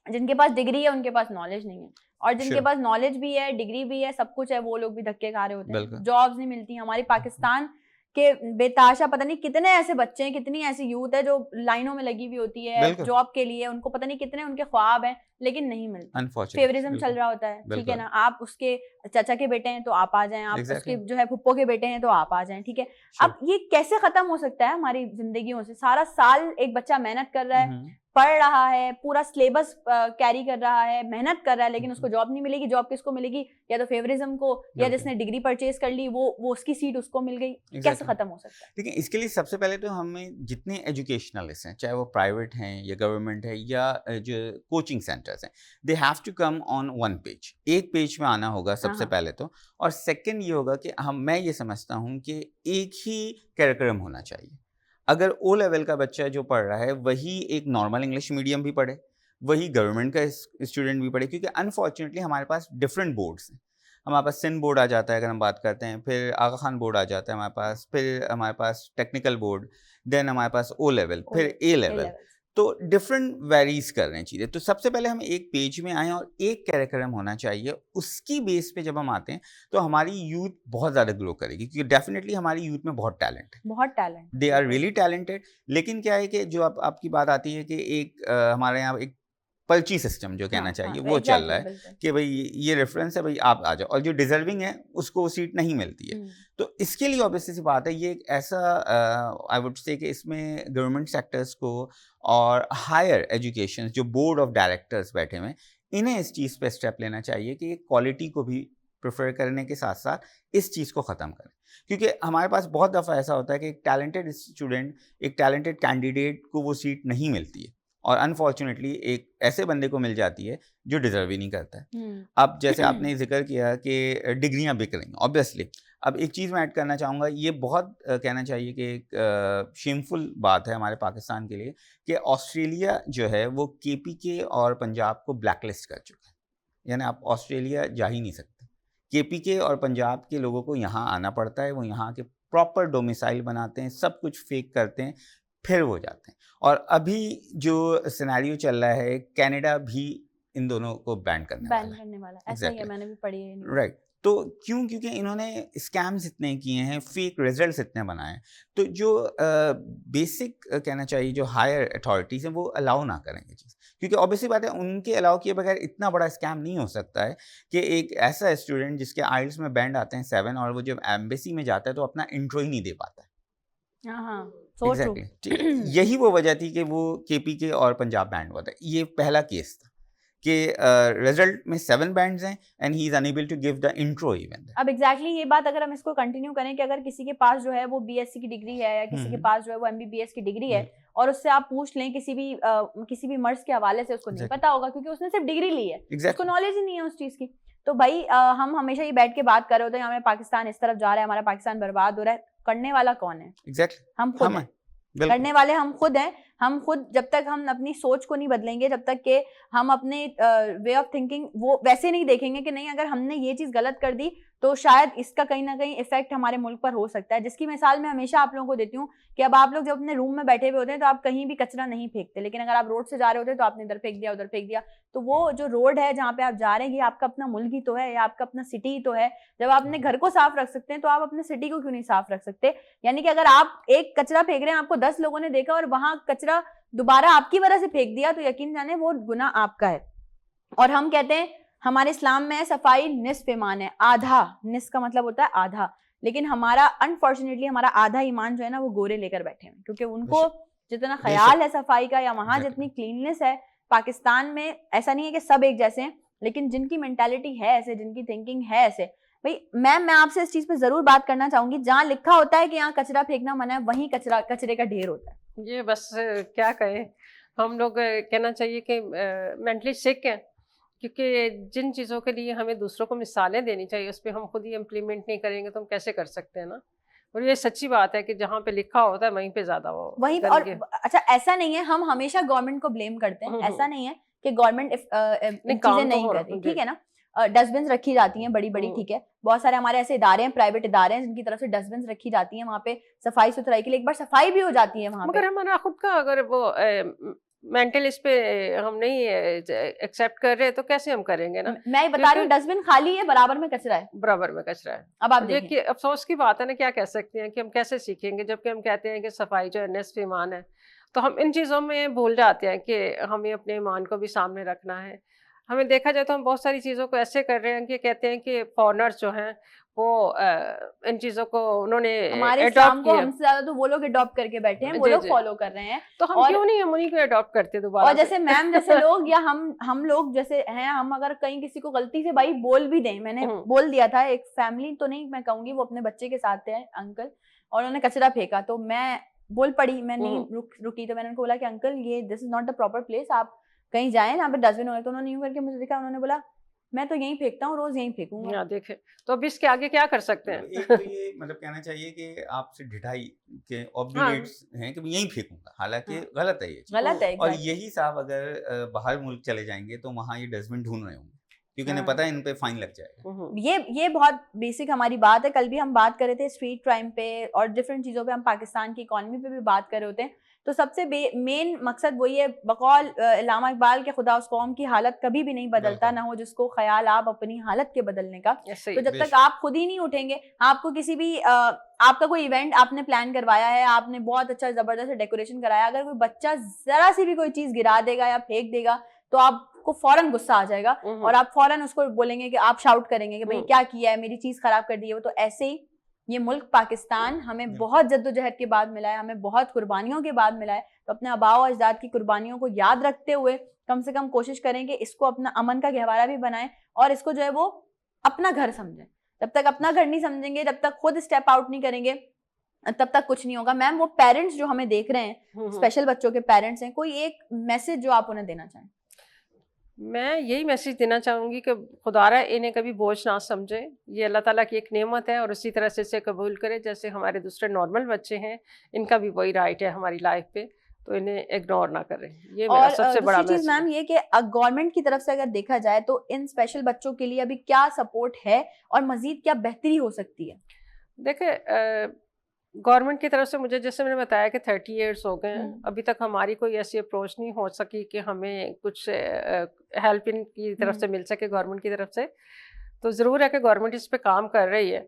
जिनके पास डिग्री है उनके पास नॉलेज नहीं है, और जिनके पास नॉलेज भी है, डिग्री भी है, सब कुछ है, वो लोग भी धक्के खा रहे होते हैं, जॉब्स नहीं मिलती। हमारे पाकिस्तान के बेताशा पता नहीं कितने ऐसे बच्चे हैं, कितनी ऐसी यूथ है जो लाइनों में लगी हुई होती है जॉब के लिए, उनको पता नहीं कितने उनके ख्वाब हैं लेकिन नहीं मिलते, फेवरिज्म चल रहा होता है, ठीक है ना। आप उसके चाचा के बेटे हैं तो आप आ जाएं, आप उसके जो है फुप्पो के बेटे हैं तो आप आ जाएं, ठीक है। अब ये कैसे खत्म हो सकता है हमारी जिंदगियों से? सारा साल एक बच्चा मेहनत कर रहा है, पढ़ रहा है, पूरा सिलेबस कैरी कर रहा है, मेहनत कर रहा है, लेकिन उसको जॉब नहीं मिलेगी। जॉब किसको मिलेगी? या तो फेवरिज्म को, या जिसने डिग्री परचेज कर ली वो उसकी सीट उसको मिल गई। कैसे खत्म हो सकता है? देखिए, इसके लिए सबसे पहले तो हमें जितने एजुकेशनलिस्ट हैं, चाहे वो प्राइवेट हैं या गवर्नमेंट है या जो कोचिंग सेंटर्स हैं, they have to come on one page, एक पेज में आना होगा सबसे पहले तो। और सेकंड ये होगा कि मैं ये समझता हूँ कि एक ही करिकुलम होना चाहिए। अगर ओ लेवल का बच्चा जो पढ़ रहा है वही एक नॉर्मल इंग्लिश मीडियम भी पढ़े, वही गवर्नमेंट का स्टूडेंट भी पढ़े, क्योंकि अनफॉर्चुनेटली हमारे पास डिफरेंट बोर्ड्स हैं। हमारे पास सिंध बोर्ड आ जाता है अगर हम बात करते हैं, फिर आगा खान बोर्ड आ जाता है हमारे पास, फिर हमारे पास टेक्निकल बोर्ड, देन हमारे पास ओ लेवल, फिर ए लेवल, तो डिफरेंट वेरीज कर रहे हैं चीज़ें। तो सबसे पहले हम एक पेज में आए और एक कैरिकुलम होना चाहिए, उसकी बेस पे जब हम आते हैं तो हमारी यूथ बहुत ज़्यादा ग्रो करेगी, क्योंकि डेफिनेटली हमारी यूथ में बहुत टैलेंट है, बहुत talent, they are really talented. लेकिन क्या है कि जो आपकी बात आती है कि एक हमारे यहाँ एक पर्ची सिस्टम जो कहना चाहिए वो चल रहा है कि भाई ये रेफरेंस है, भाई आप आ जाओ, और जो डिजर्विंग है उसको सीट नहीं मिलती है। तो इसके लिए ऑब्वियसली सी बात है, ये एक ऐसा आई वुड से कि इसमें गवर्नमेंट सेक्टर्स को और हायर एजुकेशन जो बोर्ड ऑफ डायरेक्टर्स बैठे हुए हैं, इन्हें इस चीज़ पे स्टेप लेना चाहिए कि क्वालिटी को भी प्रेफर करने के साथ साथ इस चीज़ को ख़त्म करें। क्योंकि हमारे पास बहुत दफ़ा ऐसा होता है कि एक टैलेंटेड स्टूडेंट, एक टैलेंटेड कैंडिडेट को वो सीट नहीं मिलती है, और अनफॉर्चुनेटली एक ऐसे बंदे को मिल जाती है जो डिजर्व ही नहीं करता है। अब जैसे आपने जिक्र किया कि डिग्रियां बिक रही हैं, ऑब्वियसली अब एक चीज़ मैं ऐड करना चाहूँगा, ये बहुत कहना चाहिए कि एक शेमफुल बात है हमारे पाकिस्तान के लिए कि ऑस्ट्रेलिया जो है वो केपीके और पंजाब को ब्लैकलिस्ट कर चुका है, यानी आप ऑस्ट्रेलिया जा ही नहीं सकते। केपीके और पंजाब के लोगों को यहाँ आना पड़ता है, वो यहाँ के प्रॉपर डोमिसाइल बनाते हैं, सब कुछ फेक करते हैं, फिर वो जाते हैं। और अभी जो सिनेरियो चल रहा है, कनाडा भी इन दोनों को बैन करने वाला है। ऐसा ही है, मैंने भी पढ़ी है। राइट, तो क्योंकि इन्होंने स्कैम्स इतने किए हैं, फेक रिजल्ट्स इतने बनाए हैं, तो जो बेसिक कहना चाहिए जो हायर अथॉरिटीज़ हैं वो अलाउ ना करें ये चीज़, क्योंकि ऑब्वियसली बात है उनके अलाउ किए बगैर इतना बड़ा स्कैम नहीं हो सकता है कि एक ऐसा स्टूडेंट जिसके आइल्स में बैंड आते हैं 7 और वो जब एम्बेसी में जाता है तो अपना इंट्रो ही नहीं दे पाता है। Exactly. यही वो वजह थी कि वो केपीके और पंजाब बैंड हुआ था। ये पहला केस था कि रिजल्ट में 7 बैंड्स हैं and he is enable to give the intro even. अब एग्जैक्टली ये बात अगर हम इसको कंटिन्यू करें कि अगर किसी के पास जो है वो बीएससी की डिग्री है या किसी के पास जो है वो एमबीबीएस की डिग्री है और उससे आप पूछ लें किसी भी मर्ज के हवाले से, उसको नहीं पता होगा क्योंकि उसने सिर्फ डिग्री ली है, उसको नॉलेज ही नहीं है उस चीज की। तो भाई हम हमेशा ये बैठ के बात कर रहे होते हैं हमें पाकिस्तान इस तरफ जा रहा है, हमारा पाकिस्तान बर्बाद हो रहा है, करने वाला कौन है? एग्जैक्टली हम खुद हैं, करने वाले हम खुद हैं। हम खुद जब तक हम अपनी सोच को नहीं बदलेंगे, जब तक कि हम अपने वे ऑफ थिंकिंग वो वैसे नहीं देखेंगे कि नहीं अगर हमने ये चीज गलत कर दी तो शायद इसका कहीं ना कहीं इफेक्ट हमारे मुल्क पर हो सकता है। जिसकी मिसाल मैं हमेशा आप लोगों को देती हूँ कि अब आप लोग जब अपने रूम में बैठे हुए होते हैं तो आप कहीं भी कचरा नहीं फेंकते, लेकिन अगर आप रोड से जा रहे होते हैं तो आपने इधर फेंक दिया उधर फेंक दिया, तो वो जो रोड है जहाँ पे आप जा रहे हैं ये आपका अपना मुल्क ही तो है, या आपका अपना सिटी ही तो है। जब आप अपने घर को साफ रख सकते हैं तो आप अपने सिटी को क्यों नहीं साफ रख सकते? यानी कि अगर आप एक कचरा फेंक रहे हैं, आपको 10 लोगों ने देखा और वहां कचरा दोबारा आपकी वजह से फेंक दिया, तो यकीन जाने वो गुनाह आपका है। और हम कहते हैं हमारे इस्लाम में सफाई निस्फ ईमान है, आधा, निस्फ का मतलब होता है आधा, लेकिन हमारा अनफॉर्चुनेटली हमारा आधा ईमान जो है ना वो गोरे लेकर बैठे हैं, क्योंकि उनको जितना ख्याल है सफाई का या वहां जितनी क्लीननेस है पाकिस्तान में, ऐसा नहीं है कि सब एक जैसे हैं, लेकिन जिनकी मेंटालिटी है ऐसे, जिनकी थिंकिंग है ऐसे। भाई मैम मैं आपसे इस चीज पे जरूर बात करना चाहूंगी, जहाँ लिखा होता है कि यहाँ कचरा फेंकना मना है वहीं कचरे का ढेर होता है। ये बस क्या कहें, हम लोग कहना चाहिए कि मेंटली सिक हैं, क्योंकि जिन चीज़ों के लिए हमें दूसरों को मिसालें देनी चाहिए उस पर हम खुद ही इम्प्लीमेंट नहीं करेंगे तो हम कैसे कर सकते हैं ना। और ये सच्ची बात है कि जहाँ पे लिखा होता है वहीं पे ज्यादा वो वहीं। और अच्छा ऐसा नहीं है हम हमेशा गवर्नमेंट को ब्लेम करते हैं, ऐसा नहीं है कि गवर्नमेंट चीजें नहीं कर रही, ठीक है ना। डस्टबिन रखी जाती हैं बड़ी बड़ी, ठीक है, बहुत सारे हमारे ऐसे इदारे हैं, प्राइवेट इदारे हैं जिनकी तरफ से डस्टबिन रखी जाती हैं, वहाँ पे सफाई सुथराई के लिए एक बार सफाई भी हो जाती है वहाँ पे। मगर हमारा खुद का अगर वो मेंटल इस पे हम नहीं एक्सेप्ट कर रहे तो कैसे हम करेंगे ना। मैं बता रही हूँ डस्टबिन खाली है, बराबर में कचरा है, बराबर में कचरा है। अब आप देखिए अफसोस की बात है ना, क्या कह सकते हैं कि हम कैसे सीखेंगे जबकि हम कहते हैं कि सफाई जो है निस्फ ईमान है। तो हम इन चीज़ों में भूल जाते हैं कि हमें अपने ईमान को भी सामने रखना है। हमें देखा जाए तो हम बहुत सारी चीज़ों को ऐसे कर रहे हैं कि कहते हैं कि फॉरेनर्स जो हैं वो इन चीज़ों को उन्होंने हमारे इस्लाम को हमसे ज्यादा तो वो लोग अडॉप्ट करके बैठे हैं, वो लोग फॉलो कर रहे हैं, तो हम क्यों नहीं हम उन्हीं को अडॉप्ट करते दोबारा। और जैसे मैम जैसे लोग या हम लोग जैसे हैं, हम अगर कहीं किसी को गलती से भाई बोल भी दें, मैंने बोल दिया था एक फैमिली तो नहीं मैं कहूंगी, वो अपने बच्चे के साथ थे अंकल और उन्होंने कचरा फेंका तो मैं बोल पड़ी, मैं नहीं रुकी, तो मैंने उनको बोला कि अंकल ये this is not the proper place, आप कहीं जाएं जहाँ पे डस्टबिन हो। तो उन्होंने यूं करके मुझे देखा, उन्होंने बोला मैं तो यहीं फेंकता हूँ, रोज यहीं फेंकूंगा। देखे तो अब इसके आगे क्या कर सकते हैं। एक तो ये मतलब कहना चाहिए कि आपसे ढिठाई के ऑब्लिगेट्स हैं कि मैं यहीं फेंकूंगा, हालांकि गलत है ये चीज़। गलत है। और यही साहब अगर बाहर मुल्क चले जाएंगे तो वहाँ ये डस्टबिन ढूंढ रहे होंगे क्योंकि इन्हें पता है इन पे फाइन लग जाएगा। ये बहुत बेसिक हमारी बात है। कल भी हम बात कर रहे थे स्ट्रीट क्राइम पे और डिफरेंट चीज़ों पे, हम पाकिस्तान की इकॉनमी पे भी बात कर रहे होते हैं। तो सबसे मेन मकसद वही है, बकौल इल्लामा इकबाल के खुदा उस कौम की हालत कभी भी नहीं बदलता, ना हो जिसको ख्याल आप अपनी हालत के बदलने का। तो जब तक आप खुद ही नहीं उठेंगे, आपको किसी भी आपका कोई इवेंट आपने प्लान करवाया है, आपने बहुत अच्छा जबरदस्त डेकोरेशन कराया, अगर कोई बच्चा जरा सी भी कोई चीज गिरा देगा या फेंक देगा तो आपको फौरन गुस्सा आ जाएगा और आप फौरन उसको बोलेंगे कि आप शाउट करेंगे कि भाई क्या किया है, मेरी चीज खराब कर दी है वो। तो ऐसे ही ये मुल्क पाकिस्तान हमें बहुत जद्दोजहद के बाद मिला है, हमें बहुत कुर्बानियों के बाद मिला है। तो अपने आबाओ अजदाद की कुर्बानियों को याद रखते हुए कम से कम कोशिश करें कि इसको अपना अमन का गहवारा भी बनाएं और इसको जो है वो अपना घर समझें। जब तक अपना घर नहीं समझेंगे, जब तक खुद स्टेप आउट नहीं करेंगे, तब तक कुछ नहीं होगा। मैम वो पेरेंट्स जो हमें देख रहे हैं, स्पेशल बच्चों के पेरेंट्स हैं, कोई एक मैसेज जो आप उन्हें देना चाहें। मैं यही मैसेज देना चाहूँगी कि खुदारा इन्हें कभी बोझ ना समझे, ये अल्लाह ताला की एक नेमत है और उसी तरह से इसे कबूल करे जैसे हमारे दूसरे नॉर्मल बच्चे हैं, इनका भी वही राइट है हमारी लाइफ पे, तो इन्हें इग्नोर ना करें। ये मेरा सबसे बड़ा मैसेज। मैम ये कि गवर्नमेंट की तरफ से अगर देखा जाए तो इन स्पेशल बच्चों के लिए अभी क्या सपोर्ट है और मजीद क्या बेहतरी हो सकती है? देखिए गवर्नमेंट की तरफ से मुझे जैसे मैंने बताया कि 30 इयर्स हो गए हैं, अभी तक हमारी कोई ऐसी अप्रोच नहीं हो सकी कि हमें कुछ हेल्प इनकी तरफ से मिल सके गवर्नमेंट की तरफ से। तो ज़रूर है कि गवर्नमेंट इस पे काम कर रही है,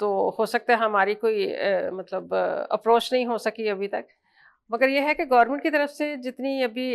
तो हो सकता है हमारी कोई मतलब अप्रोच नहीं हो सकी अभी तक। मगर यह है कि गवर्नमेंट की तरफ से जितनी अभी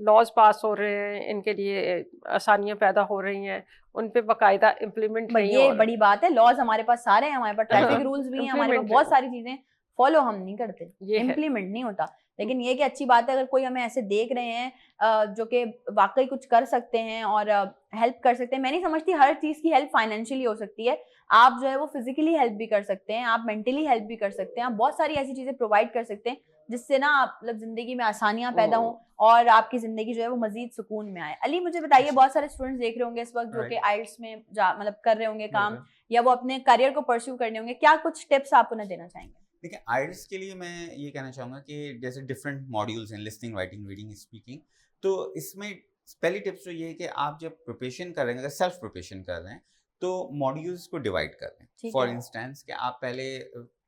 लॉज पास हो रहे हैं, इनके लिए आसानियां पैदा हो रही हैं, उन पे बाकायदा इम्प्लीमेंट नहीं हो रहा। ये बड़ी बात है, लॉज हमारे पास सारे हैं, हमारे पास ट्रैफिक रूल्स भी हैं, हमारे पास बहुत सारी चीजें फॉलो हम नहीं करते, इम्प्लीमेंट नहीं होता। लेकिन ये कि अच्छी बात है अगर कोई हमें ऐसे देख रहे हैं जो कि वाकई कुछ कर सकते हैं और हेल्प कर सकते हैं। मैं नहीं समझती हर चीज़ की हेल्प फाइनेंशियली हो सकती है, आप जो है वो फिजिकली हेल्प भी कर सकते हैं, आप मेंटली हेल्प भी कर सकते हैं, आप बहुत सारी ऐसी चीज़ें प्रोवाइड कर सकते हैं जिससे ना मतलब जिंदगी में आसानियां पैदा हों और आपकी जिंदगी जो है वो मजीद सुकून में आए। अली मुझे बताइए, बहुत सारे स्टूडेंट्स देख रहे होंगे इस वक्त जो कि आइल्स में मतलब कर रहे होंगे काम, या वो अपने करियर को परस्यू करने होंगे, क्या कुछ टिप्स आप उन्हें देना चाहेंगे? देखिए आइल्स के लिए मैं ये कहना चाहूँगा कि जैसे डिफरेंट मॉड्यूल्स हैं, लिसनिंग, राइटिंग, रीडिंग, स्पीकिंग, तो इसमें पहली टिप्स तो ये है कि आप जब प्रिपरेशन कर रहे हैं, अगर सेल्फ प्रिपरेशन कर रहे हैं तो मॉड्यूल्स को डिवाइड कर लें। फॉर इंस्टेंस कि आप पहले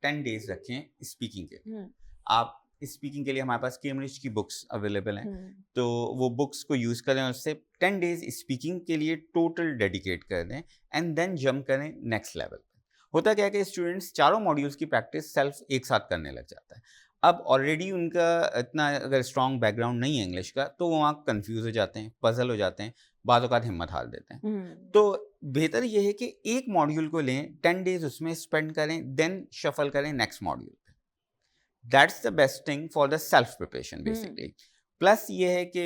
10 डेज रखें स्पीकिंग के। आप स्पीकिंग के लिए हमारे पास कैम्ब्रिज की बुक्स अवेलेबल हैं, तो वो बुक्स को यूज़ करें और उससे 10 डेज स्पीकिंग के लिए टोटल डेडिकेट कर दें एंड देन जंप करें नेक्स्ट लेवल पे। होता क्या है कि स्टूडेंट्स चारों मॉड्यूल्स की प्रैक्टिस सेल्फ एक साथ करने लग जाता है। अब ऑलरेडी उनका इतना अगर स्ट्रॉन्ग बैकग्राउंड नहीं है इंग्लिश का, तो वो वहाँ कंफ्यूज हो जाते हैं, पजल हो जाते हैं, बाद औक़ात हिम्मत हार देते हैं। तो बेहतर ये है कि एक मॉड्यूल को लें, 10 डेज उसमें स्पेंड करें, देन शफल करें नेक्स्ट मॉड्यूल पे। That's the best thing for the self preparation basically. Plus ये है कि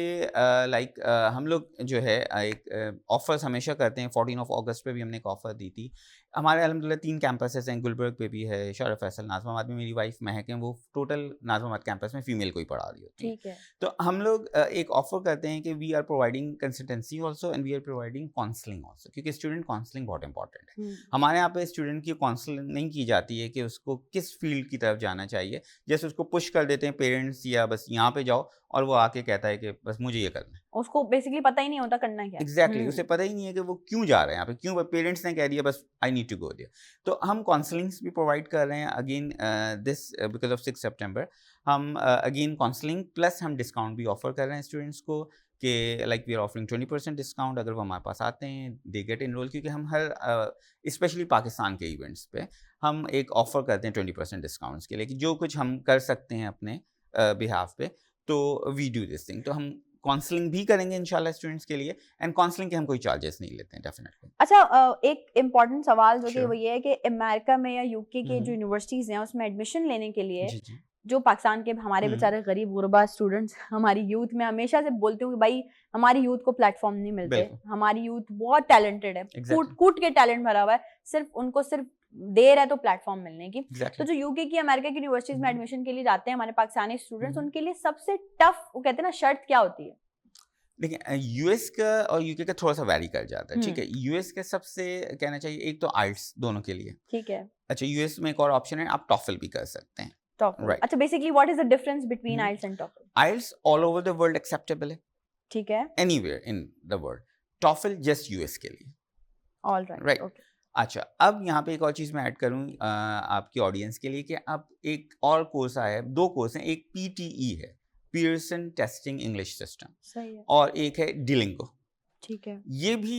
लाइक हम लोग जो है एक ऑफर्स हमेशा करते हैं। 14 अगस्त पे भी हमने एक ऑफ़र दी थी। हमारे अल्हम्दुलिल्लाह 3 कैंपसेस हैं, गुलबर्ग पे भी है, शारा फैसल, नाज़िमाबाद में मेरी वाइफ महक है, वो टोटल नाज़िमाबाद कैंपस में फीमेल को ही पढ़ा रही होती है। तो हम लोग एक ऑफ़र करते हैं कि we are providing consultancy also and we are providing counselling also, क्योंकि स्टूडेंट काउंसलिंग बहुत इंपॉर्टेंट है। हमारे यहाँ पे स्टूडेंट की काउंसलिंग नहीं की जाती है कि उसको किस फील्ड की तरफ जाना चाहिए, जैसे उसको पुश कर देते हैं पेरेंट्स या बस यहाँ पे जाओ, और वो आके कहता है कि बस मुझे ये करना है। उसको बेसिकली पता ही नहीं होता करना क्या है। एग्जैक्टली उसे पता ही नहीं है कि वो क्यों जा रहे हैं यहाँ पे, क्यों पेरेंट्स ने कह दिया बस I need to go there. तो हम काउंसलिंग्स भी प्रोवाइड कर रहे हैं अगेन दिस बिकॉज ऑफ 6 सितंबर। हम अगेन काउंसलिंग प्लस हम डिस्काउंट भी ऑफर कर रहे हैं स्टूडेंट्स को कि like we are offering 20% discount अगर वो हमारे पास आते हैं, दे गेट इनरोल। क्योंकि हम हर स्पेशली पाकिस्तान के इवेंट्स पे हम एक ऑफ़र करते हैं 20% डिस्काउंट्स के लिए, कि जो कुछ हम कर सकते हैं अपने बिहाफ पे, तो वी डू दिस थिंग। तो हम काउंसलिंग भी करेंगे इंशाल्लाह स्टूडेंट्स के लिए, एंड काउंसलिंग के हम कोई चार्जेस नहीं लेते हैं डेफिनेटली। अच्छा, एक इम्पॉर्टेंट सवाल जो कि वो ये है कि अमेरिका में या यूके के जो यूनिवर्सिटीज़ हैं उसमें एडमिशन लेने के लिए जो पाकिस्तान के हमारे बेचारे गरीब गुरबा स्टूडेंट्स हमारी यूथ में हमेशा से बोलते हो कि भाई हमारी यूथ को प्लेटफॉर्म नहीं मिलते, हमारी यूथ बहुत टैलेंटेड है, कूट के टैलेंट भरा हुआ है, सिर्फ उनको सिर्फ देर है तो प्लेटफॉर्म मिलने की। तो जो यूके की अमेरिका की यूनिवर्सिटीज में एडमिशन के लिए जाते हैं हमारे पाकिस्तानी स्टूडेंट्स, उनके लिए सबसे टफ वो कहते हैं ना शर्त क्या होती है? देखिए यूएस का और यूके का थोड़ा सा वैरी कर जाता है, ठीक है। यूएस का सबसे कहना चाहिए एक तो आइल्स दोनों के लिए, ठीक है। अच्छा, यूएस में एक और ऑप्शन है, आप टॉफल भी कर सकते हैं। Right. अच्छा, basically what is the difference between IELTS and TOEFL? IELTS all over the world acceptable है, ठीक है, anywhere in the world. TOEFL just US के लिए। All right, okay. अच्छा, अब यहाँ पे एक और चीज़ मैं ऐड करूँ आपकी ऑडियंस के लिए कि अब एक और कोर्स आया है, 2 कोर्स हैं, एक PTE है, पियर्सन टेस्टिंग इंग्लिश सिस्टम, सही है, और एक है डिलिंगो, ठीक है। ये भी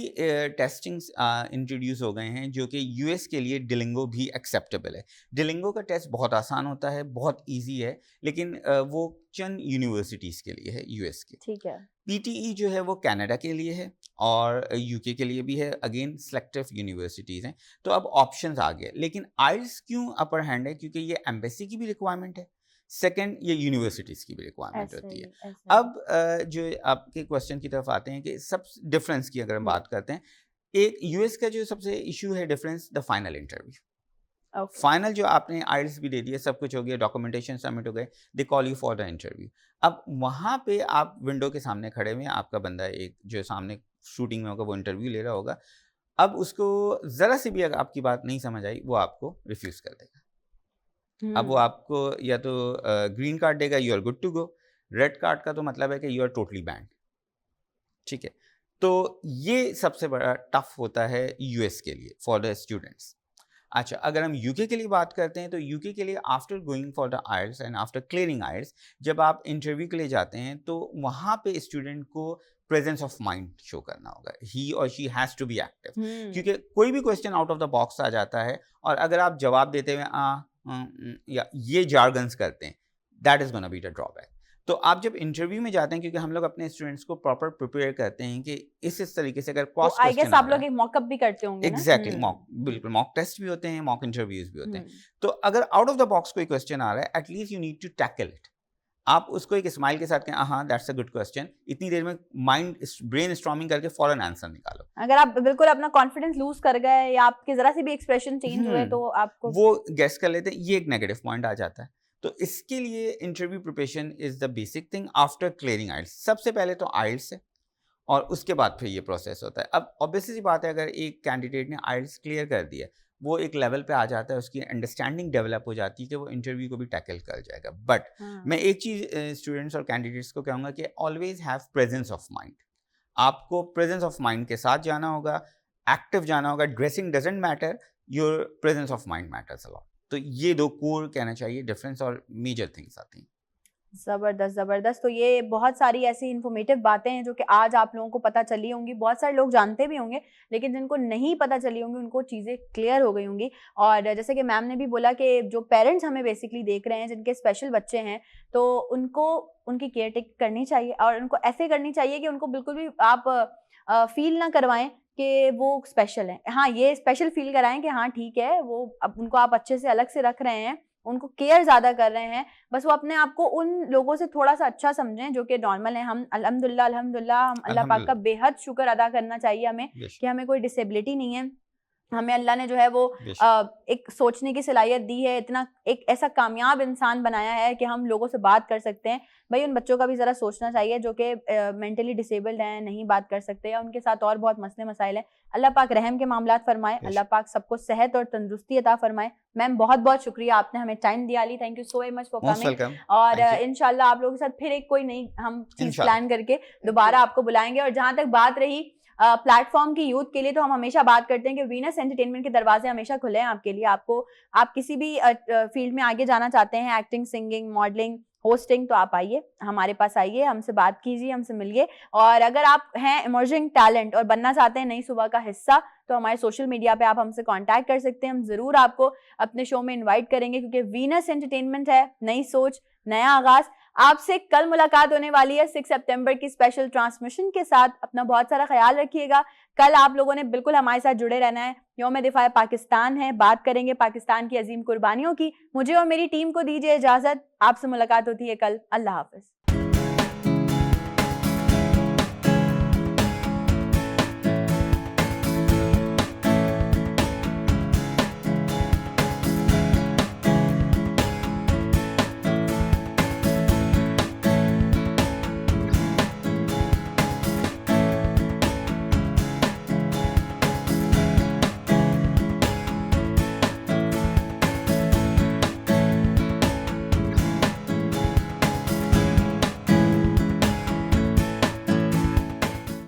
टेस्टिंग्स इंट्रोड्यूस हो गए हैं जो कि यूएस के लिए डिलिंगो भी एक्सेप्टेबल है। डिलिंगो का टेस्ट बहुत आसान होता है, बहुत इजी है, लेकिन वो चंद यूनिवर्सिटीज़ के लिए है यूएस की, ठीक है। PTE जो है वो कनाडा के लिए है और यूके के लिए भी है, अगेन सेलेक्टिव यूनिवर्सिटीज़ हैं। तो अब ऑप्शंस आ गए, लेकिन आइल्स क्यों अपर हैंड है? क्योंकि ये एम्बेसी की भी रिक्वायरमेंट है, सेकंड ये यूनिवर्सिटीज़ की भी रिक्वायरमेंट होती है। अब जो आपके क्वेश्चन की तरफ आते हैं कि सब डिफरेंस की अगर हम बात करते हैं, एक यूएस का जो सबसे इशू है difference, the final interview. Final जो आपने आइल्स भी दे दिया, सब कुछ हो गया, डॉक्यूमेंटेशन सबमिट हो गए, they call you for the interview. अब वहाँ पे आप विंडो के सामने खड़े हुए, आपका बंदा एक जो सामने शूटिंग में होगा वो इंटरव्यू ले रहा होगा। अब उसको ज़रा सी भी अगर आपकी बात नहीं समझ आई, वो आपको रिफ्यूज़ कर देगा। अब वो आपको या तो ग्रीन कार्ड देगा, you are good to go. Red card का तो मतलब है कि यू आर टोटली बैंड, ठीक है। तो ये सबसे बड़ा टफ होता है यूएस के लिए फॉर द स्टूडेंट्स। अच्छा, अगर हम यूके के लिए बात करते हैं तो यूके के लिए after going for the IELTS and after clearing IELTS, जब आप इंटरव्यू के लिए जाते हैं तो वहाँ पे स्टूडेंट को प्रेजेंस ऑफ माइंड शो करना होगा, ही और she has to be active, क्योंकि कोई भी question out of the box आ जाता है और अगर आप जवाब देते हुए या ये जार्गन्स करते हैं, that is gonna be the drawback. तो आप जब इंटरव्यू में जाते हैं, क्योंकि हम लोग अपने स्टूडेंट्स को प्रॉपर प्रिपेयर करते हैं कि इस तरीके से अगर क्रॉस क्वेश्चन, आई गेस आप लोग एक मॉकअप भी करते होंगे ना? एग्जैक्टली, मॉक, बिल्कुल, मॉक टेस्ट भी होते हैं, मॉक इंटरव्यूज भी होते हैं। तो अगर आउट ऑफ द बॉक्स कोई क्वेश्चन आ रहा है, at least you need to tackle it. आप उसको एक स्माइल के साथ कहें, हाँ दैट्स अ गुड क्वेश्चन, इतनी देर में माइंड ब्रेन स्टॉर्मिंग करके फौरन आंसर निकालो। अगर आप बिल्कुल अपना कॉन्फिडेंस लूज कर गए या आपके जरा सी भी एक्सप्रेशन चेंज हुए तो आपको वो गेस कर लेते हैं, ये एक नेगेटिव पॉइंट आ जाता है। तो इसके लिए interview preparation is the basic thing after clearing IELTS. सबसे पहले तो आइल्स है और उसके बाद फिर ये प्रोसेस होता है। अब ऑब्वियसली सी बात है, अगर एक कैंडिडेट ने आइल्स क्लियर कर दिया, वो एक लेवल पे आ जाता है, उसकी अंडरस्टैंडिंग डेवलप हो जाती है कि वो इंटरव्यू को भी टैकल कर जाएगा। बट मैं एक चीज़ स्टूडेंट्स और कैंडिडेट्स को कहूँगा कि always have presence of mind. आपको प्रेजेंस ऑफ माइंड के साथ जाना होगा, एक्टिव जाना होगा। Dressing doesn't matter, your presence of mind matters a lot. तो ये 2 कोर कहना चाहिए डिफरेंस और मेजर थिंग्स आती हैं। ज़बरदस्त ज़बरदस्त। तो ये बहुत सारी ऐसी इन्फॉर्मेटिव बातें हैं जो कि आज आप लोगों को पता चली होंगी। बहुत सारे लोग जानते भी होंगे, लेकिन जिनको नहीं पता चली होंगी उनको चीज़ें क्लियर हो गई होंगी। और जैसे कि मैम ने भी बोला कि जो पेरेंट्स हमें बेसिकली देख रहे हैं, जिनके स्पेशल बच्चे हैं, तो उनको उनकी केयर टेक करनी चाहिए और उनको ऐसे करनी चाहिए कि उनको बिल्कुल भी आप फील ना करवाएं कि वो स्पेशल है। हाँ, ये स्पेशल फील कराएं कि हाँ ठीक है, वो अब उनको आप अच्छे से अलग से रख रहे हैं, उनको केयर ज़्यादा कर रहे हैं। बस वो अपने आप को उन लोगों से थोड़ा सा अच्छा समझें जो कि नॉर्मल हैं। हम अल्हम्दुलिल्लाह अल्हम्दुलिल्लाह हम अल्लाह पाक का बेहद शुक्र अदा करना चाहिए हमें कि हमें कोई डिसेबिलिटी नहीं है। हमें अल्लाह ने जो है वो एक सोचने की सलाहियत दी है, इतना एक ऐसा कामयाब इंसान बनाया है कि हम लोगों से बात कर सकते हैं। भाई उन बच्चों का भी ज़रा सोचना चाहिए जो कि मेंटली डिसेबल्ड हैं, नहीं बात कर सकते, या उनके साथ और बहुत मसले मसाइल हैं। अल्लाह पाक रहम के मामलात फरमाए, अल्लाह पाक सबको सेहत और तंदुरुस्ती अता फरमाए। मैम बहुत बहुत शुक्रिया, आपने हमें टाइम दिया ली। Thank you so much for coming. और इंशाल्लाह आप लोगों के साथ फिर एक कोई नई हम चीज़ प्लान करके दोबारा आपको बुलाएंगे। और जहाँ तक बात रही प्लेटफॉर्म की यूथ के लिए, तो हम हमेशा बात करते हैं कि वीनस एंटरटेनमेंट के दरवाजे हमेशा खुले हैं आपके लिए। आपको आप किसी भी फील्ड में आगे जाना चाहते हैं, एक्टिंग, सिंगिंग, मॉडलिंग, होस्टिंग, तो आप आइए, हमारे पास आइए, हमसे बात कीजिए, हमसे मिलिए। और अगर आप हैं इमर्जिंग टैलेंट और बनना चाहते हैं नई सुबह का हिस्सा, तो हमारे सोशल मीडिया पे आप हमसे कांटेक्ट कर सकते हैं। हम ज़रूर आपको अपने शो में इनवाइट करेंगे, क्योंकि वीनस एंटरटेनमेंट है, नई सोच, नया आगाज़। आपसे कल मुलाकात होने वाली है 6 सितंबर की स्पेशल ट्रांसमिशन के साथ। अपना बहुत सारा ख्याल रखिएगा। कल आप लोगों ने बिल्कुल हमारे साथ जुड़े रहना है। यौम दिफा पाकिस्तान है, बात करेंगे पाकिस्तान की अजीम कुर्बानियों की। मुझे और मेरी टीम को दीजिए इजाजत। आपसे मुलाकात होती है कल। अल्लाह हाफिज।